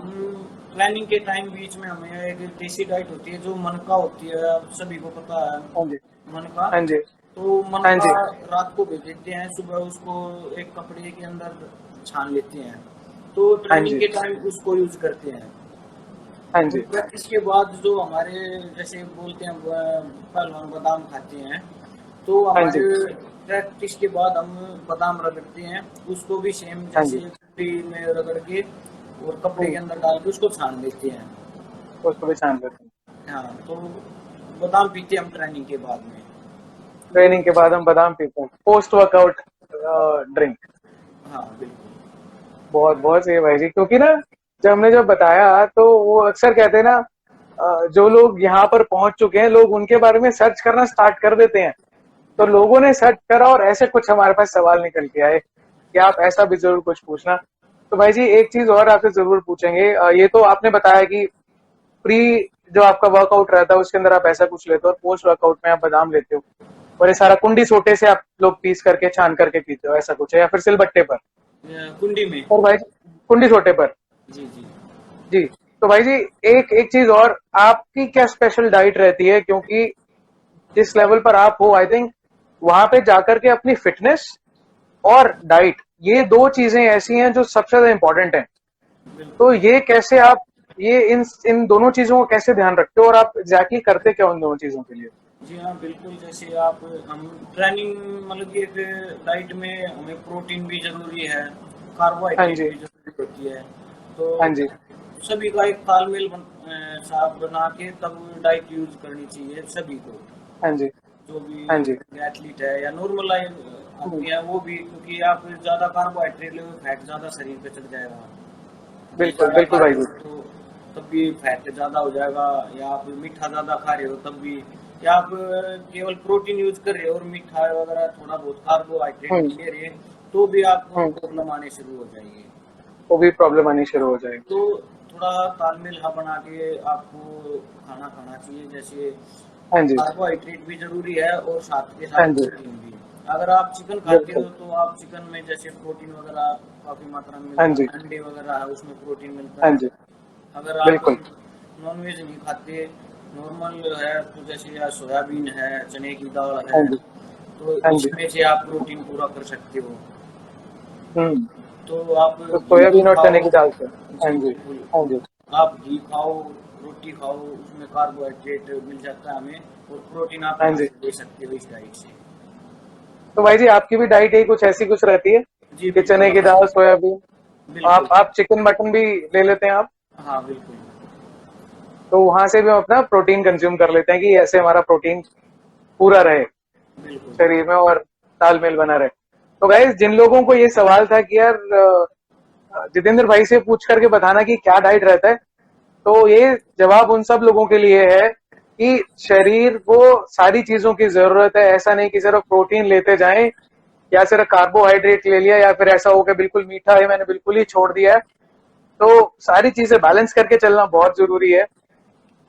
प्लानिंग के टाइम बीच में हमें एक देसी डाइट होती है जो मनका होती है, आप सभी को पता है। हाँ जी। मनका। हाँ जी। तो हाँ मनका जी। रात को भेज देते हैं, सुबह उसको एक कपड़े के अंदर छान लेते हैं, तो हाँ ट्रेनिंग जी। के टाइम उसको यूज करते हैं। हाँ और जी। प्रैक्टिस के बाद जो हमारे जैसे बोलते हैं पहलवान बादाम खाते हैं, तो हाँ हमारे जी। प्रैक्टिस के बाद हम बादाम रगड़ते हैं, उसको भी सेम हाँ जैसे जी। कपड़े में रगड़ के और कपड़े के हम्म, अंदर डाल के उसको छान देते हैं। उसको भी छान लेते हैं। हाँ, तो बादाम पीते हैं हम ट्रेनिंग के बाद में। तो ट्रेनिंग के बाद हम बादाम पीते हैं, पोस्ट वर्कआउट ड्रिंक। हाँ बिल्कुल। बहुत बहुत सही है भाई जी, क्योंकि ना जब बताया तो वो अक्सर कहते हैं ना, जो लोग यहाँ पर पहुंच चुके हैं, लोग उनके बारे में सर्च करना स्टार्ट कर देते हैं। तो हाँ लोगों ने सर्च करा और ऐसे कुछ हमारे पास सवाल निकल के आए कि आप ऐसा भी जरूर कुछ पूछना। तो भाई जी एक चीज और आपसे जरूर पूछेंगे, ये तो आपने बताया कि प्री जो आपका वर्कआउट रहता है उसके अंदर आप ऐसा कुछ लेते हो, और पोस्ट वर्कआउट में आप बादाम लेते हो, और ये सारा कुंडी सोटे से आप लोग पीस करके छान करके पीते हो, ऐसा कुछ है, या फिर सिलबट्टे पर? कुंडी में। और भाई जी कुंडी सोटे पर। जी जी। जी। तो भाई जी एक एक चीज और, आपकी क्या स्पेशल डाइट रहती है, क्योंकि जिस लेवल पर आप हो आई थिंक वहां पे जाकर के अपनी फिटनेस और डाइट, ये दो चीजें ऐसी हैं जो सबसे ज्यादा इंपॉर्टेंट हैं। बिल्कुल। तो ये कैसे आप, ये इन दोनों चीजों को कैसे ध्यान रखते हो, और आप एग्जैक्टली करते क्या उन दोनों चीजों के लिए? जी हाँ बिल्कुल। जैसे आप हम ट्रेनिंग मतलब कि एक डाइट में हमें प्रोटीन भी जरूरी है, हाँ कार्बोहाइड्रेट जी। भी जरूरी होती है। तो हाँ जी। सभी का एक तालमेल साथ बना के तब डाइट यूज करनी चाहिए सभी को, हाँ जी। जो भी हाँ जी। एथलीट है या नॉर्मल हम्म, आदमी है वो भी, क्योंकि आप ज्यादा कार्बोहाइड्रेट लोगे फैट ज्यादा शरीर पे चढ़ जाएगा। घी बिल्कुल ज्यादा बिल्कुल खा भाई रहे हो जी। तो तब भी फैट ज्यादा हो जाएगा, या आप मीठा ज्यादा खा रहे हो तब भी, या आप केवल प्रोटीन यूज कर रहे हो और मीठा वगैरह थोड़ा बहुत कार्बोहाइड्रेट हम्म। भी ले रहे हैं, तो भी आपको हम्म। प्रॉब्लम आने शुरू हो जाएगी। वो भी प्रॉब्लम आनी शुरू हो जाएगी। तो थोड़ा तालमेल हाँ बना के आपको खाना खाना चाहिए। जैसे हाँ जी। कार्बोहाइड्रेट भी जरूरी है और साथ के हाँ साथ जी। प्रोटीन भी। अगर आप चिकन खाते हो बिल्कुल। तो आप चिकन में जैसे प्रोटीन वगैरह काफी मात्रा में हाँ मिलता जी। है, अंडे वगैरह है उसमें प्रोटीन मिलता हाँ है। जी। अगर आप बिल्कुल। नॉनवेज नहीं खाते, नॉर्मल है, तो जैसे या सोयाबीन है, चने की दाल हाँ है, जी। तो हाँ जी। इसमें से आप प्रोटीन पूरा कर सकते हो। हम्म। तो आप तो घी सोयाबीन और खाओ। चने की दाल से। हाँ जी जी। बिल्कुल। हाँ जी। आप घी खाओ, रोटी खाओ, उसमें कार्बोहाइड्रेट मिल जाता है हमें, और प्रोटीन आप हाँ यहाँ जी। से ले सकते हो इस डाइट से। तो भाई जी आपकी भी डाइट यही कुछ ऐसी कुछ रहती है जी कि बिल्कुल। चने की दाल, सोयाबीन, बिल्कुल। आप चिकन मटन भी ले लेते हैं आप? हाँ बिल्कुल। तो वहां से भी हम अपना प्रोटीन कंज्यूम कर लेते हैं कि ऐसे हमारा प्रोटीन पूरा रहे बिल्कुल। शरीर में, और तालमेल बना रहे। तो गाइस जिन लोगों को ये सवाल था कि यार जितेंद्र भाई से पूछ करके बताना कि क्या डाइट रहता है, तो ये जवाब उन सब लोगों के लिए है कि शरीर को सारी चीजों की जरूरत है। ऐसा नहीं कि सिर्फ प्रोटीन लेते जाएं, या सिर्फ कार्बोहाइड्रेट ले लिया, या फिर ऐसा हो कि बिल्कुल मीठा है मैंने बिल्कुल ही छोड़ दिया है। तो सारी चीजें बैलेंस करके चलना बहुत जरूरी है।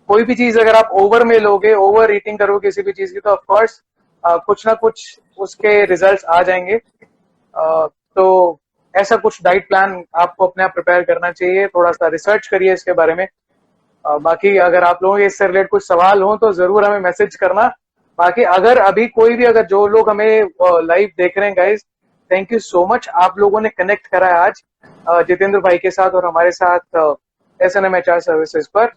कोई भी चीज अगर आप ओवर में लोगे, ओवर ईटिंग करोगे किसी भी चीज की, तो ऑफकोर्स कुछ ना कुछ उसके रिजल्ट्स आ जाएंगे। तो ऐसा कुछ डाइट प्लान आपको अपने आप प्रिपेयर करना चाहिए, थोड़ा सा रिसर्च करिए इसके बारे में। बाकी अगर आप लोगों के इससे रिलेटेड कुछ सवाल हो तो जरूर हमें मैसेज करना। बाकी अगर अभी कोई भी, अगर जो लोग हमें लाइव देख रहे हैं guys, thank you so much, आप लोगों ने कनेक्ट करा है आज जितेंद्र भाई के साथ और हमारे साथ SNMHR सर्विसेज पर।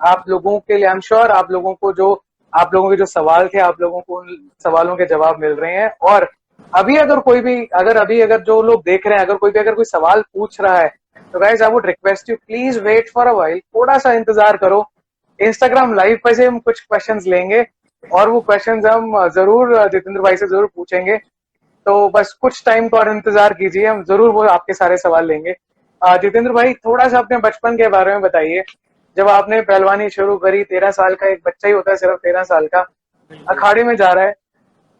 आप लोगों के लिए आई एम श्योर आप लोगों को जो, आप लोगों के जो सवाल थे, आप लोगों को उन सवालों के जवाब मिल रहे हैं। और अभी अगर कोई भी, अगर जो लोग देख रहे हैं, अगर कोई सवाल पूछ रहा है, तो guys I would request you, please wait for a while, थोड़ा सा इंतजार करो। इंस्टाग्राम लाइव पे से हम कुछ क्वेश्चंस लेंगे और वो क्वेश्चंस हम जरूर जितेंद्र भाई से जरूर पूछेंगे। तो बस कुछ टाइम का और इंतजार कीजिए, हम जरूर वो आपके सारे सवाल लेंगे। जितेंद्र भाई, थोड़ा सा अपने बचपन के बारे में बताइए। जब आपने पहलवानी शुरू करी, 13 साल का एक बच्चा ही होता है, सिर्फ 13 साल का, बिल्कुल। अखाड़े में जा रहा है।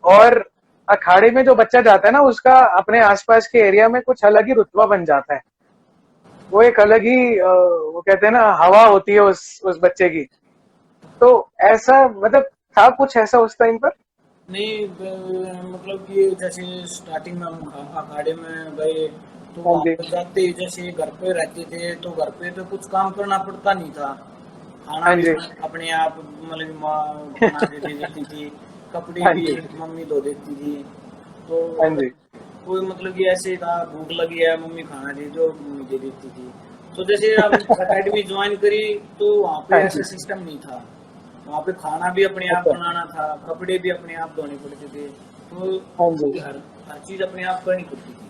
और अखाड़े में जो बच्चा जाता है ना, उसका अपने आसपास के एरिया में कुछ अलग ही रुतबा बन जाता है। वो एक अलग ही वो कहते हैं ना, हवा होती है उस बच्चे की। तो ऐसा मतलब था कुछ ऐसा उस टाइम पर? नहीं, मतलब कि जैसे स्टार्टिंग में हम अखाड़े में गए, तो हाँ वहाँ जी, पर जाते ही जैसे घर पे रहते थे, तो घर पे तो कुछ काम करना पड़ता नहीं था। खाना हाँ भी जी, अपने आप, मतलब कि माँ बना के दे देती थी, कपड़े हाँ भी जी, मम्मी धो देती थी। तो हाँ अगर जी। कोई, मतलब कि ऐसे था, भूख लगी है, मम्मी खाना दे दो, मम्मी दे देती थी। तो जैसे हम अकेडमी ज्वाइन करी, तो वहाँ पे हाँ ऐसा जी। सिस्टम नहीं था। वहाँ पे खाना भी अपने आप अच्छा। बनाना था, कपड़े भी अपने आप धोने पड़ते थे। तो हाँ जी। हर हर चीज अपने आप करनी पड़ती थी।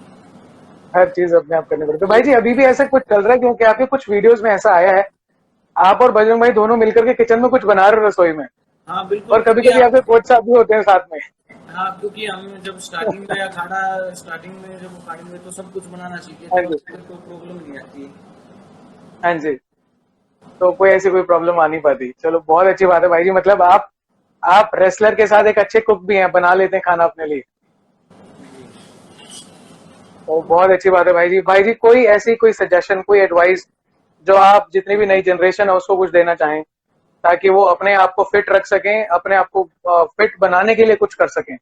हर चीज अपने आप करनी पड़ती है। तो भाई तो जी, अभी भी ऐसा कुछ चल रहा है? क्योंकि आपके कुछ वीडियोस में ऐसा आया है, आप और बजरंग भाई दोनों मिलकर के किचन में कुछ बना रहे हो रसोई में। हाँ बिल्कुल, और कभी क्योंकि कभी आपके कोच साहब भी होते हैं साथ में। हाँ, क्योंकि हम जब स्टार्टिंग में जब अखाड़े में, तो सब कुछ बनाना सीखे हाँ थे, जी, उसमें कोई प्रॉब्लम नहीं आती। हाँ जी। तो कोई ऐसी कोई प्रॉब्लम आ नहीं पाती। चलो, बहुत अच्छी बात है भाई जी। मतलब आप रेसलर के साथ एक अच्छे कुक भी हैं, बना लेते हैं खाना अपने लिए। तो बहुत अच्छी बात है भाई जी। भाई जी, कोई ऐसी कोई सजेशन, कोई एडवाइस जो आप जितनी भी नई जनरेशन है उसको कुछ देना चाहें, ताकि वो अपने आप को फिट रख सकें, अपने आप को फिट बनाने के लिए कुछ कर सकें?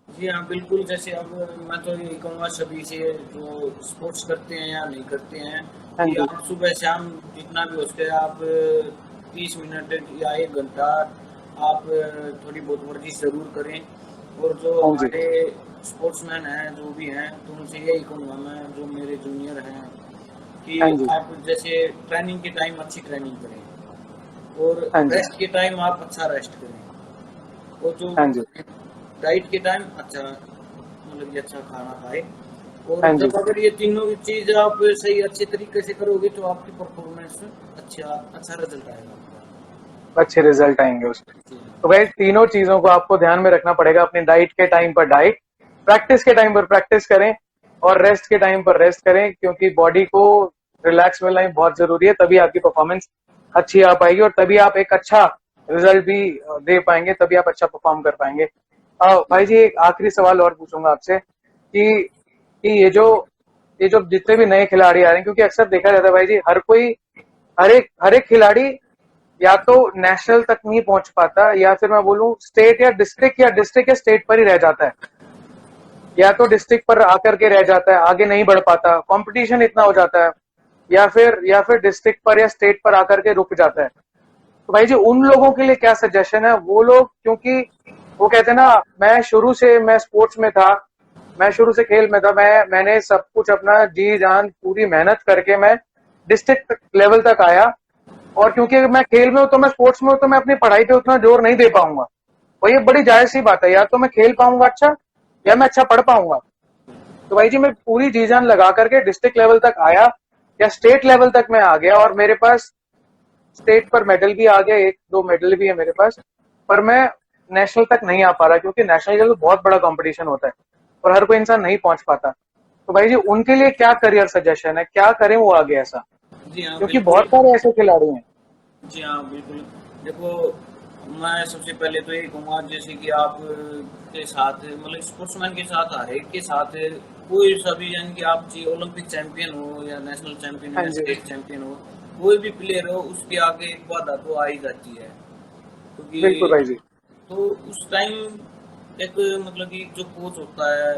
जी हाँ, बिल्कुल। जैसे अब मैं तो यही कहूँगा सभी से, जो स्पोर्ट्स करते हैं या नहीं करते हैं, हाँ कि जी, आप सुबह शाम जितना भी हो सके आप 30 मिनट या 1 घंटा आप थोड़ी बहुत वर्जिश जरूर करें। और जो हाँ जी, हमारे स्पोर्ट्समैन हैं, जो भी हैं, तो उनसे यही कहूँगा मैं, जो मेरे जूनियर हैं, कि हाँ जी, आप जैसे ट्रेनिंग के टाइम अच्छी ट्रेनिंग करें, और हाँ जी, रेस्ट के टाइम आप अच्छा रेस्ट करें, और जो हाँ जी, डाइट के टाइम अच्छा, मतलब कि अच्छा खाना खाए। और हाँ जी। जब अगर ये तीनों चीज आप सही अच्छे तरीके से करोगे, तो आपकी परफॉर्मेंस अच्छा अच्छा रिजल्ट आएगा आपका। अच्छे रिजल्ट आएंगे उसमें। जी तो भाई, तीनों चीजों को आपको ध्यान में रखना पड़ेगा। अपनी डाइट के टाइम पर डाइट, प्रैक्टिस के टाइम पर प्रैक्टिस करें, और रेस्ट के टाइम पर रेस्ट करें, क्योंकि बॉडी को रिलैक्स मिलना ही बहुत जरूरी है। तभी आपकी परफॉर्मेंस अच्छी आ पाएगी और तभी आप एक अच्छा रिजल्ट भी दे पाएंगे, तभी आप अच्छा परफॉर्म कर पाएंगे। भाई जी, एक आखिरी सवाल और पूछूंगा आपसे कि ये जो जितने भी नए खिलाड़ी आ रहे हैं, क्योंकि अक्सर देखा जाता है भाई जी, हर एक खिलाड़ी या तो नेशनल तक नहीं पहुंच पाता, या फिर मैं बोलूं स्टेट या डिस्ट्रिक्ट या स्टेट पर ही रह जाता है, या तो डिस्ट्रिक्ट पर आकर के रह जाता है, आगे नहीं बढ़ पाता, कंपटीशन इतना हो जाता है, या फिर डिस्ट्रिक्ट पर या स्टेट पर आकर के रुक जाता है। तो भाई जी, उन लोगों के लिए क्या सजेशन है? वो लोग, क्योंकि वो कहते हैं ना, मैं स्पोर्ट्स में था, मैं शुरू से खेल में था, मैंने सब कुछ अपना जी जान पूरी मेहनत करके मैं डिस्ट्रिक्ट लेवल तक आया। और क्योंकि मैं खेल में हूं, तो मैं स्पोर्ट्स में हूं, तो मैं अपनी पढ़ाई पे उतना जोर नहीं दे पाऊंगा। और ये बड़ी जायज सी बात है, या तो मैं खेल पाऊंगा अच्छा, या मैं अच्छा पढ़ पाऊंगा। तो भाई जी, मैं पूरी जी जान लगा करके डिस्ट्रिक्ट लेवल तक आया, या स्टेट लेवल तक मैं आ गया, और मेरे पास स्टेट पर मेडल भी आ गया, एक दो मेडल भी है मेरे पास। पर मैं नेशनल तक नहीं आ पा रहा, क्योंकि नेशनल लेवल बहुत बड़ा कंपटीशन होता है और हर कोई इंसान नहीं पहुंच पाता। तो भाई जी, उनके लिए क्या करियर सजेशन है, क्या करें वो आगे ऐसा? जी हाँ, क्योंकि बहुत बिल्कुल। सारे ऐसे खिलाड़ी हैं। जी हाँ, बिल्कुल। देखो, मैं सबसे पहले तो यही कहूँगा, जैसे कि आप के साथ, मतलब स्पोर्ट्समैन के साथ, हर एक के साथ कोई सा भी, यानी कि आप जी ओलंपिक चैंपियन हो या नेशनल चैंपियन हो हाँ या जी, स्टेट चैंपियन हो, कोई भी प्लेयर हो, उसके आगे एक बाधा तो आ ही जाती है। बिल्कुल क्योंकि भाई जी। तो उस टाइम एक, मतलब कि जो कोच होता है,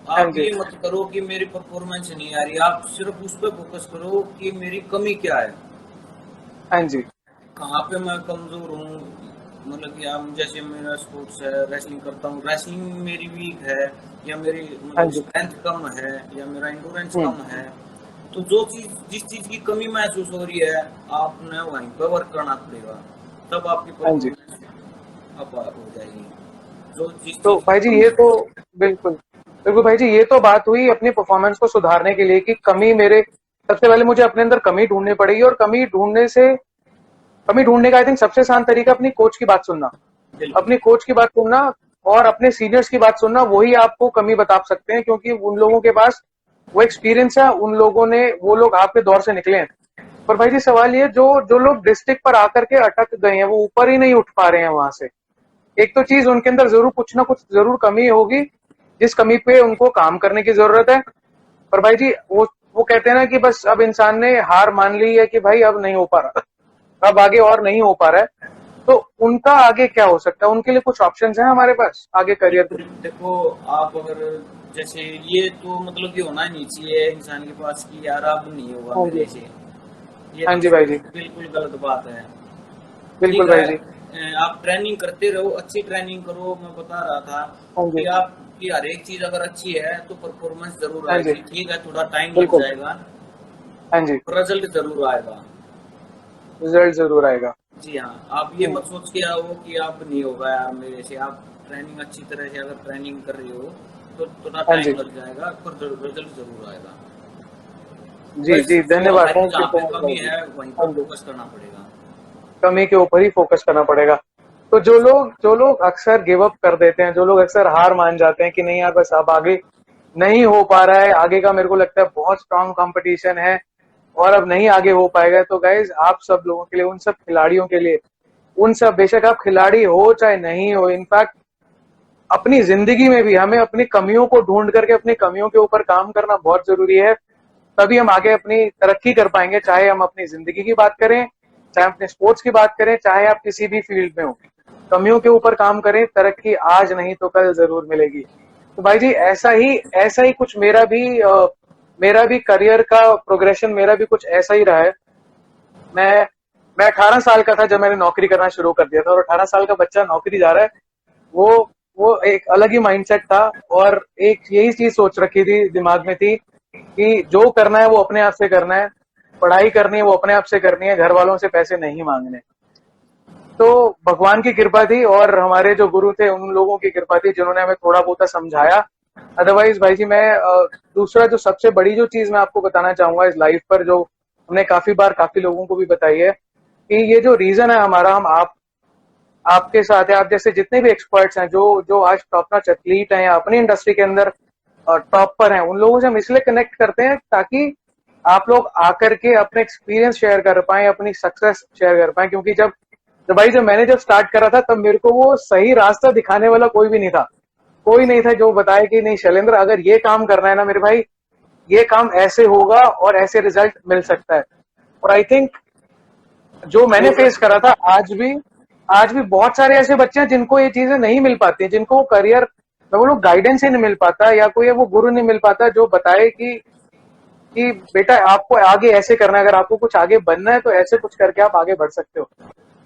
हाँ आप जी, ये मत करो कि मेरी परफॉर्मेंस नहीं आ रही, आप सिर्फ उस पर फोकस करो कि मेरी कमी क्या है, हाँ जी, कहाँ पे मैं कमजोर हूँ। मतलब कि आप जैसे मेरा स्पोर्ट्स है, रेसलिंग करता हूँ, रेसलिंग मेरी वीक है, या मेरी हाँ मतलब जी। स्ट्रेंथ कम है, या मेरा इंडोरेंस हुँ, कम है, तो जो चीज जिस चीज की कमी महसूस हो रही है, आपने वहीं पर वर्क करना पड़ेगा, तब आपकी हाँ जी। परफॉर्मेंस अप हो जाएगी। जो जिस तो चीज की भाई जी कमी ये तो है। बिल्कुल, बिल्कुल भाई जी ये तो बात हुई अपनी परफॉर्मेंस को सुधारने के लिए कि कमी मेरे सबसे पहले मुझे अपने अंदर कमी ढूँढनी पड़ेगी और कमी ढूँढने का आई थिंक सबसे आसान तरीका अपनी कोच की बात सुनना। बिल्कुल। अपनी कोच की बात सुनना और अपने सीनियर्स की बात सुनना, वही आपको कमी बता सकते हैं क्योंकि उन लोगों के पास वो एक्सपीरियंस है, उन लोगों ने वो लोग आपके दौर से निकले हैं। पर भाई जी सवाल ये जो जो लोग डिस्ट्रिक्ट पर आकर के अटक गए हैं वो ऊपर ही नहीं उठ पा रहे हैं वहां से। एक तो चीज उनके अंदर जरूर कुछ ना कुछ जरूर कमी होगी जिस कमी पे उनको काम करने की जरूरत है। पर भाई जी वो कहते हैं ना कि बस अब इंसान ने हार मान ली है कि भाई अब नहीं हो पा रहा, अब आगे और नहीं हो पा रहा है। तो उनका आगे क्या हो सकता है, उनके लिए कुछ ऑप्शंस हैं हमारे पास आगे करियर के। बिल्कुल देखो, आप अगर जैसे ये तो मतलब कि होना ही नहीं चाहिए इंसान के पास कि यार अब नहीं होगा हाँ जी, मेरे से, ये हाँ तो जी भाई जी, बिल्कुल गलत बात है। बिल्कुल ठीक है, भाई जी, आप ट्रेनिंग करते रहो, अच्छी ट्रेनिंग करो। मैं बता रहा था हाँ कि जी, आपकी हर एक चीज अगर अच्छी है तो परफॉर्मेंस जरूर हाँ जी, आएगी। ठीक है, थोड़ा टाइम लग बिल्कुल, जाएगा, हाँ जी, रिजल्ट जरूर आएगा। रिजल्ट जरूर आएगा। जी हाँ, आप ये हम्म, मत सोच के आओ कि आप नहीं होगा यार मेरे से। आप ट्रेनिंग अच्छी तरह से अगर ट्रेनिंग कर रहे हो तो थोड़ा हाँ टाइम जी, लग जाएगा, पर रिजल्ट जरूर आएगा। जी बस जी, जो धन्यवाद, हमारी थैंक यू जहाँ पे सो मच भाई कमी जी। है वहीं हाँ पर जी, फोकस करना पड़ेगा। कमी के ऊपर ही फोकस करना पड़ेगा। तो जो लोग अक्सर गिव अप कर देते हैं, जो लोग अक्सर हार मान जाते हैं कि नहीं यार बस अब आगे नहीं हो पा रहा है, आगे का मेरे को लगता है बहुत स्ट्रांग कंपटीशन है और अब नहीं आगे हो पाएगा, तो गाइज आप सब लोगों के लिए, उन सब खिलाड़ियों के लिए, उन सब बेशक आप खिलाड़ी हो चाहे नहीं हो, इनफैक्ट अपनी जिंदगी में भी हमें अपनी कमियों को ढूंढ करके अपनी कमियों के ऊपर काम करना बहुत जरूरी है। तभी हम आगे अपनी तरक्की कर पाएंगे, चाहे हम अपनी जिंदगी की बात करें, चाहे अपने स्पोर्ट्स की बात करें, चाहे आप किसी भी फील्ड में हो। कमियों के ऊपर काम करें, तरक्की आज नहीं तो कल जरूर मिलेगी। तो भाई जी ऐसा ही कुछ मेरा भी करियर का प्रोग्रेशन मेरा भी कुछ ऐसा ही रहा है। मैं मैं 18 साल का था जब मैंने नौकरी करना शुरू कर दिया था, और 18 साल का बच्चा नौकरी जा रहा है, वो वो एक अलग ही माइंडसेट था। और एक यही चीज सोच रखी थी, दिमाग में थी कि जो करना है वो अपने आप से करना है, पढ़ाई करनी है वो अपने आप से करनी है, घर वालों से पैसे नहीं मांगने। तो भगवान की कृपा थी और हमारे जो गुरु थे उन लोगों की कृपा थी जिन्होंने हमें थोड़ा बहुत समझाया। अदरवाइज भाई जी मैं दूसरा जो सबसे बड़ी जो चीज मैं आपको बताना चाहूंगा इस लाइफ पर, जो हमने काफी बार काफी लोगों को भी बताई है, कि ये जो रीजन है हमारा, हम आपके साथ है, आप जैसे जितने भी एक्सपर्ट्स हैं जो जो आज टॉप नॉच एथलीट हैं या अपनी इंडस्ट्री के अंदर टॉप पर हैं, उन लोगों से हम इसलिए कनेक्ट करते हैं ताकि आप लोग आकर के अपने एक्सपीरियंस शेयर कर पाए, अपनी सक्सेस शेयर कर पाए। क्योंकि जब मैंने जब स्टार्ट करा था तब मेरे को वो सही रास्ता दिखाने वाला कोई भी नहीं था। कोई नहीं था जो बताए कि नहीं शैलेंद्र अगर ये काम करना है ना मेरे भाई, ये काम ऐसे होगा और ऐसे रिजल्ट मिल सकता है। और आई थिंक जो मैंने और फेस करा था, आज भी बहुत सारे ऐसे बच्चे हैं जिनको ये चीजें नहीं मिल पाती, जिनको करियर में वो लोग गाइडेंस ही नहीं मिल पाता, या कोई वो गुरु नहीं मिल पाता जो बताए कि बेटा आपको आगे ऐसे करना है, अगर आपको कुछ आगे बनना है तो ऐसे कुछ करके आप आगे बढ़ सकते हो।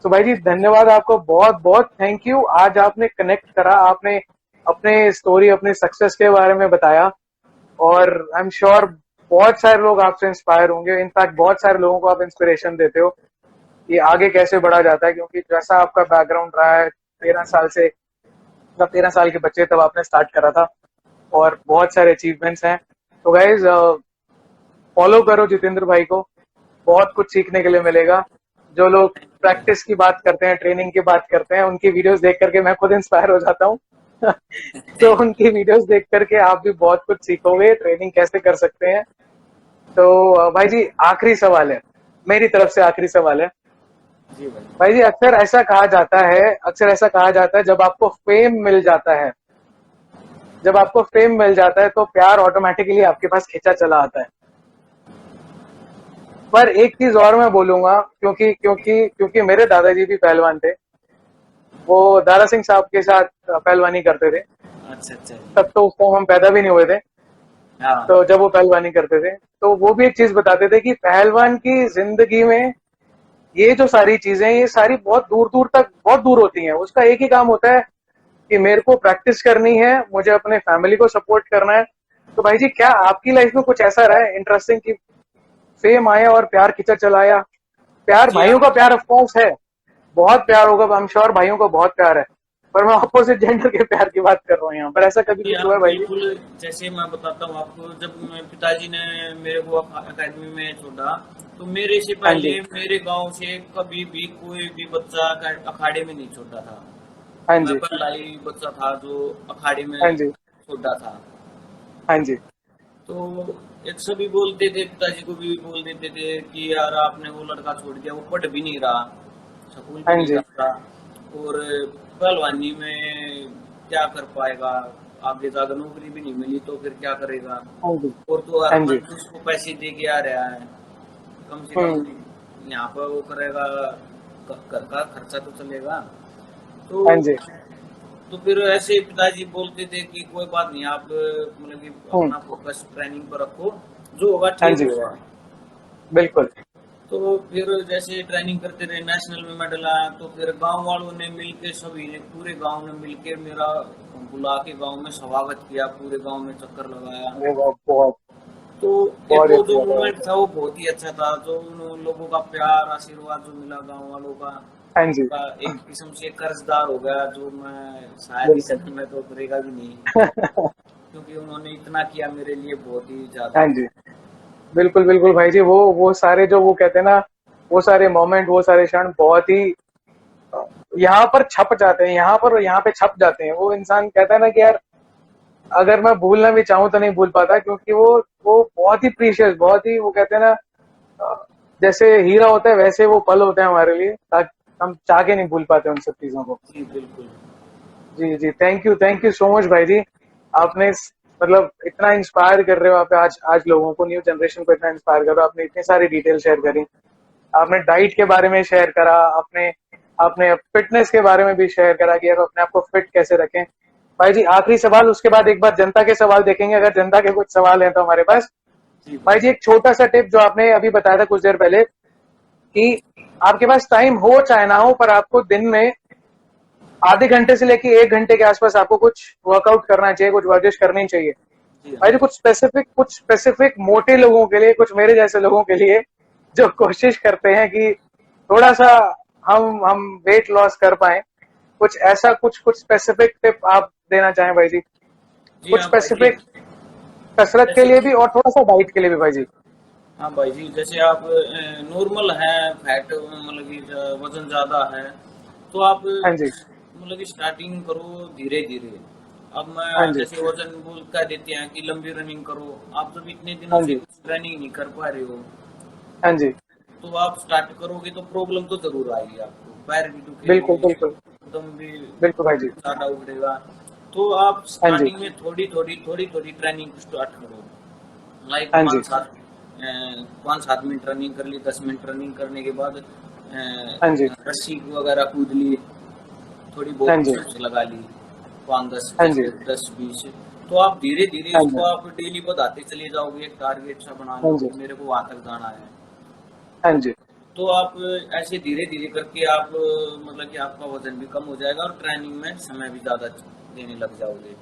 तो भाई जी धन्यवाद आपको, बहुत बहुत थैंक यू। आज आपने कनेक्ट करा, आपने अपने स्टोरी अपने सक्सेस के बारे में बताया, और आई एम श्योर बहुत सारे लोग आपसे इंस्पायर होंगे, इनफैक्ट बहुत सारे लोगों को आप इंस्पिरेशन देते हो कि आगे कैसे बढ़ा जाता है। क्योंकि जैसा आपका बैकग्राउंड रहा है, 13 साल से, जब 13 साल के बच्चे तब आपने स्टार्ट करा था, और बहुत सारे अचीवमेंट्स हैं। तो गाइज फॉलो करो जितेंद्र भाई को, बहुत कुछ सीखने के लिए मिलेगा। जो लोग प्रैक्टिस की बात करते हैं, ट्रेनिंग की बात करते हैं, उनकी वीडियोस देख करके मैं खुद इंस्पायर हो जाता हूँ। तो उनकी वीडियोस देख करके आप भी बहुत कुछ सीखोगे, ट्रेनिंग कैसे कर सकते हैं। तो भाई जी आखिरी सवाल है, मेरी तरफ से आखिरी सवाल है। जी भाई। भाई जी अक्सर ऐसा कहा जाता है जब आपको फेम मिल जाता है, जब आपको फेम मिल जाता है तो प्यार ऑटोमेटिकली आपके पास खींचा चला आता है। पर एक चीज और मैं बोलूंगा, क्योंकि क्योंकि क्योंकि मेरे दादाजी भी पहलवान थे, वो दारा सिंह साहब के साथ पहलवानी करते थे। अच्छा अच्छा जी। तब तो उस टाइम हम पैदा भी नहीं हुए थे। हाँ तो जब वो पहलवानी करते थे तो वो भी एक चीज बताते थे कि पहलवान की जिंदगी में ये जो सारी चीजें, ये सारी बहुत दूर दूर तक, बहुत दूर होती हैं। उसका एक ही काम होता है कि मेरे को प्रैक्टिस करनी है, मुझे अपने फैमिली को सपोर्ट करना है। तो भाई जी, क्या आपकी लाइफ में कुछ ऐसा रहा है इंटरेस्टिंग कि फेम आया और प्यार खींचा चलाया? प्यार, जी। भाइयों का प्यार ऑफ कोर्स है, बहुत प्यार होगा, आई एम श्योर भाइयों को बहुत प्यार है, पर मैं अपोजिट जेंडर के प्यार की बात कर रहा हूँ यहाँ पर। ऐसा कभी जी कुछ हाँ हुआ है भाई जी? बिल्कुल। जैसे मैं बताता हूँ आपको, जब पिताजी ने मेरे को अकेडमी में छोड़ा, तो मेरे से हाँ जी, पहले मेरे गांव से कभी भी कोई भी बच्चा अखाड़े में नहीं छोड़ा था। हाँ मैं जी, पहला ही बच्चा था जो अखाड़े में हाँ जी, छोड़ा था। हाँ जी, तो एक सभी बोलते थे, पिताजी को भी बोल देते थे कि यार आपने वो लड़का छोड़ दिया, वो पढ़ भी नहीं रहा, स्कूल भी हाँ नहीं जी, जाता, और पहलवानी में क्या कर पाएगा, आगे जाकर नौकरी भी नहीं मिली तो फिर क्या करेगा, हाँ जी, और तो हर हाँ जी, मंथ उसको पैसे दे के आ रहा है, कम से कम हम्म, यहाँ पर वो करेगा, घर का खर्चा तो चलेगा। तो हाँ जी, फिर ऐसे पिताजी बोलते थे कि कोई बात नहीं, आप मतलब कि हम्म, अपना फोकस ट्रेनिंग पर रखो, जो होगा हाँ ठीक जी, होगा। बिल्कुल, तो फिर जैसे ट्रेनिंग करते रहे, नेशनल में मेडल आया, तो फिर गांव वालों ने मिलके, सभी ने, पूरे गांव ने मिलके मेरा बुला के गांव में स्वागत किया, पूरे गांव में चक्कर लगाया। अरे वाह, बहुत तो एक बहुत वो अच्छी जो बात है भाई मोमेंट जी। था वो बहुत ही अच्छा था, जो उन लोगों का प्यार आशीर्वाद जो मिला गांव वालों का, हाँ जी, उनका एक किस्म से कर्जदार हो गया, जो मैं शायद इस बिल्कुल। जन्म में तो करेगा भी नहीं, क्योंकि उन्होंने इतना किया मेरे लिए, बहुत ही हाँ ज्यादा। जी, बिल्कुल बिल्कुल भाई जी। वो सारे जो वो कहते हैं ना, वो सारे मोमेंट, वो सारे क्षण बहुत ही यहाँ पर छप जाते हैं, यहाँ पर, यहाँ पे छप जाते हैं। वो इंसान कहता है ना कि यार, अगर मैं भूलना भी चाहूँ तो नहीं भूल पाता, क्योंकि वो बहुत ही प्रीशियस, बहुत ही, वो कहते हैं ना, अ, जैसे हीरा होता है वैसे वो पल होते हैं हमारे लिए, ताकि हम चाह के नहीं भूल पाते उन सब चीजों को। जी बिल्कुल। जी जी, थैंक यू सो मच भाई जी। आपने मतलब इतना इंस्पायर कर रहे हो आप आज, लोगों को, न्यू जनरेशन को इतना इंस्पायर कर रहे हो। आपने इतनी सारी डिटेल शेयर करी, आपने डाइट के बारे में शेयर करा, आपने आपने फिटनेस के बारे में भी शेयर करा कि यार अपने आप को फिट कैसे रखें। भाई जी, आखिरी सवाल, उसके बाद एक बार जनता के सवाल देखेंगे, अगर जनता के कुछ सवाल हैं तो हमारे पास। जी भाई भाई। जी, एक छोटा सा टिप जो आपने अभी बताया था कुछ देर पहले, कि आपके पास टाइम हो चाहे ना हो, पर आपको दिन में आधे घंटे से लेके 1 घंटे के आसपास आपको कुछ वर्कआउट करना चाहिए, कुछ वर्जिश करनी चाहिए। जी भाई हाँ। जी, कुछ स्पेसिफिक मोटे लोगों के लिए, कुछ मेरे जैसे लोगों के लिए जो कोशिश करते हैं कि थोड़ा सा हम वेट लॉस कर पाए, कुछ ऐसा, कुछ स्पेसिफिक टिप आप देना चाहें भाई जी? जी कुछ हाँ भाई जी। स्पेसिफिक कसरत के जैसे, लिए भी और थोड़ा सा डाइट के लिए भी भाई जी। हाँ भाई जी, जैसे आप नॉर्मल है, फैट मतलब कि वजन ज्यादा है, तो आप हाँ जी, मतलब कि स्टार्टिंग करो धीरे धीरे। अब मैं हाँ जी, जैसे वजन बोल कर देते हैं कि लंबी रनिंग करो, आप जब इतने दिनों हाँ से जी, कुछ रनिंग नहीं कर पा रहे हो, हाँ जी, तो आप स्टार्ट करोगे तो प्रॉब्लम तो जरूर आएगी आपको, पैर भी बिल्कुल दुखेंगे, बिल्कुल, दम भी बिल्कुल भाई जी। ज्यादा उठेगा। तो आप हाँ जी, स्टार्टिंग में थोड़ी थोड़ी ट्रेनिंग स्टार्ट करो, लाइक हाँ जी, 5-7 मिनट रनिंग कर ली, 10 मिनट रनिंग करने के बाद हाँ जी, रस्सी वगैरह कूद ली, थोड़ी हाँ बहुत जी, पुशअप्स लगा ली, 5-10, हाँ जी, जैसे 10-20। तो आप धीरे धीरे हाँ इसको जी, आप डेली बढ़ाते चले जाओगे, एक टारगेट सा बना हाँ जी, लोगे, मेरे को वहां तक जाना है। हाँ जी, तो आप ऐसे धीरे धीरे करके आप मतलब कि आपका वजन भी कम हो जाएगा, और ट्रेनिंग में समय भी ज्यादा देने लग जाओगे।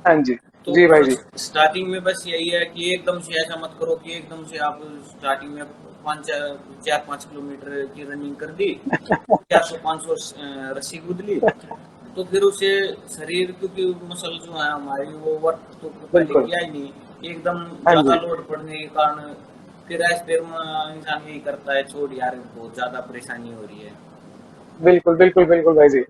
हाँ जी, तो जी भाई जी, स्टार्टिंग में बस यही है कि एकदम से ऐसा मत करो कि एकदम से आप स्टार्टिंग में 4-5 किलोमीटर की रनिंग कर दी, 400-500 रस्सी कूद ली, तो फिर उसे शरीर, क्योंकि मसल जो है हमारी, वो वर्क तो पहले बिल्कुल, किया ही नहीं, एकदम हाँ ज्यादा जी, लोड पड़ने के कारण फिर ऐसे फिर इंसान यही करता है, छोड़ यार बहुत ज्यादा परेशानी हो रही है। बिल्कुल बिल्कुल बिल्कुल भाई जी।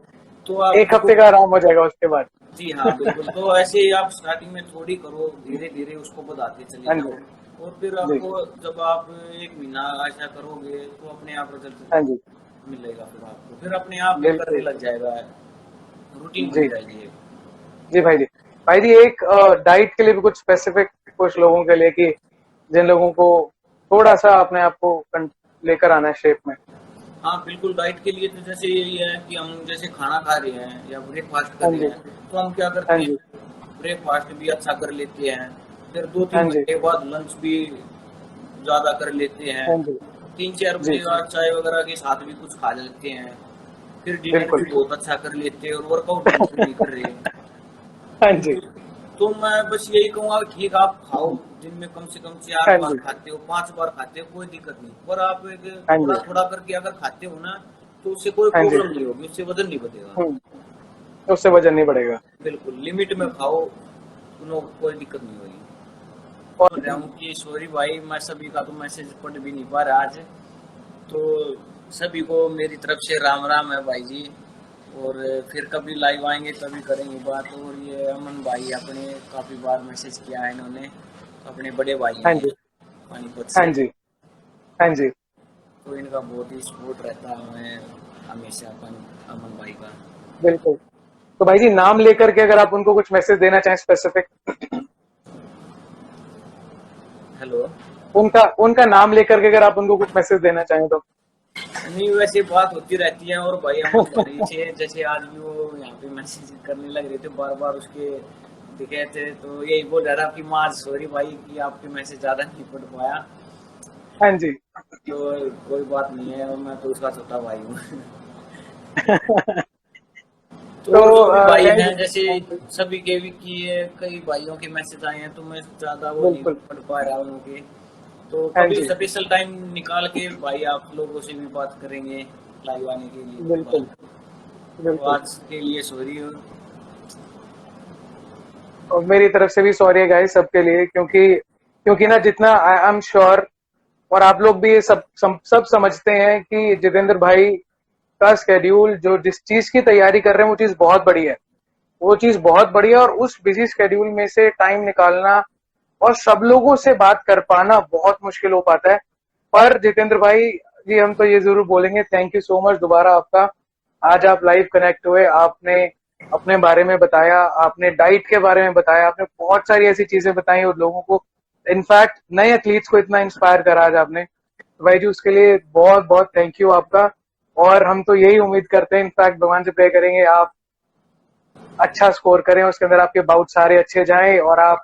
तो आप एक उसको, हफ्ते का आराम हो जाएगा उसके बाद। जी हाँ बिल्कुल, तो ऐसे ही आप स्टार्टिंग में थोड़ी करो, धीरे धीरे उसको बढ़ाते चले हाँ जी, जाओ, और फिर जी, आपको जब आप 1 महीना ऐसा करोगे तो अपने आप रिजल्ट हाँ जी, मिलेगा, फिर आपको फिर अपने आप ये करने बिल्कुल, लग जाएगा, रूटीन बन जी, जाएगी ये। जी भाई जी। भाई जी, एक डाइट के लिए भी कुछ स्पेसिफिक, कुछ लोगों के लिए, कि जिन लोगों को थोड़ा सा अपने आप को लेकर आना है शेप में। हाँ बिल्कुल, डाइट के लिए तो जैसे यही है कि हम जैसे खाना खा रहे हैं या ब्रेकफास्ट कर हाँ रहे जी, हैं, तो हम क्या हाँ करते जी, हैं, ब्रेकफास्ट भी अच्छा कर लेते हैं, फिर दो हाँ तीन जी, घंटे बाद लंच भी ज़्यादा कर लेते हैं, हाँ जी, 3-4 बजे जी, बाद चाय वगैरह के साथ भी कुछ खा लेते हैं, फिर डिनर बिल्कुल, भी बहुत अच्छा कर लेते हैं और वर्कआउट बिल्कुल नहीं कर रहे। हाँ तो जी, तो मैं बस यही कहूँगा ठीक आप खाओ, दिन में कम से कम 4 हाँ बार जी, खाते हो, 5 बार खाते हो, कोई दिक्कत नहीं। पर आप एक हाँ जी, थोड़ा-थोड़ा करके अगर खाते हो ना, तो उससे कोई हाँ जी, प्रॉब्लम नहीं होगी, उससे वज़न नहीं बढ़ेगा। हुँ, उससे वज़न नहीं बढ़ेगा। बिल्कुल, लिमिट में खाओ, नो कोई दिक्कत नहीं होगी। बोल और रहा हूँ कि सॉरी भाई, मैं सभी का तो मैसेज पढ़ भी नहीं पा रहा आज। तो सभी को मेरी तरफ से राम राम है भाई जी। और फिर कभी लाइव आएंगे तभी करेंगे बात। और ये अमन भाई अपने काफ़ी बार मैसेज किया है इन्होंने, अपने बड़े भाई हाँ हैं जी, पानीपत हाँ से। जी, हाँ जी, तो इनका बहुत ही सपोर्ट रहता है हमें हमेशा, अपन अमन भाई का। बिल्कुल। तो भाई जी नाम लेकर के अगर आप उनको कुछ मैसेज देना चाहें स्पेसिफिक, हेलो। उनका उनका नाम लेकर के अगर आप उनको कुछ मैसेज देना चाहें तो? नहीं, वैसे बात होती रहती है। और भाई अमन भाई से जैसे आज भी वो यहाँ पे मैसेज करने लग रहे थे बार बार, उसके दिखे थे तो यही बोल रहा था कि माँ सॉरी भाई कि आपके मैसेज ज़्यादा नहीं पढ़ पाया। हाँ जी। तो कोई बात नहीं है, मैं तो उसका छोटा भाई हूँ। तो तो और जो भी भाई गाइस, हैं जैसे हाँ जी, सभी के भी की कई भाइयों के मैसेज आए हैं, तो मैं ज़्यादा वो नहीं बिल्कुल, पढ़ पा रहा हूँ उनके। तो हाँ कभी जी, स्पेशल टाइम निकाल के भाई आप लोगों से भी बात करेंगे लाइव आने के लिए बिल्कुल, बाद। तो बिल्कुल। आज के लिए सॉरी। और मेरी तरफ से भी सॉरी है गाइस सबके लिए, क्योंकि क्योंकि ना जितना आई एम श्योर और आप लोग भी ये सब समझते हैं कि जितेंद्र भाई का स्केड्यूल जो जिस चीज की तैयारी कर रहे हैं वो चीज बहुत बड़ी है, वो चीज बहुत बढ़िया। और उस बिजी स्केड्यूल में से टाइम निकालना और सब लोगों से बात कर पाना बहुत मुश्किल हो पाता है। पर जितेंद्र भाई जी, हम तो ये जरूर बोलेंगे थैंक यू सो मच दोबारा आपका। आज आप लाइव कनेक्ट हुए, आपने अपने बारे में बताया, आपने डाइट के बारे में बताया, आपने बहुत सारी ऐसी चीजें बताई और लोगों को, इनफैक्ट नए एथलीट्स को इतना इंस्पायर करा आज आपने। तो भाई जी उसके लिए बहुत बहुत थैंक यू आपका। और हम तो यही उम्मीद करते हैं, इनफैक्ट भगवान से प्रे करेंगे आप अच्छा स्कोर करें, उसके अंदर आपके बाउट सारे अच्छे जाएं और आप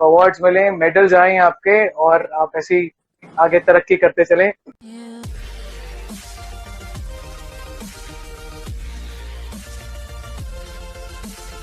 अवार्ड्स मिलें, मेडल्स आए आपके और आप ऐसी आगे तरक्की करते चलें।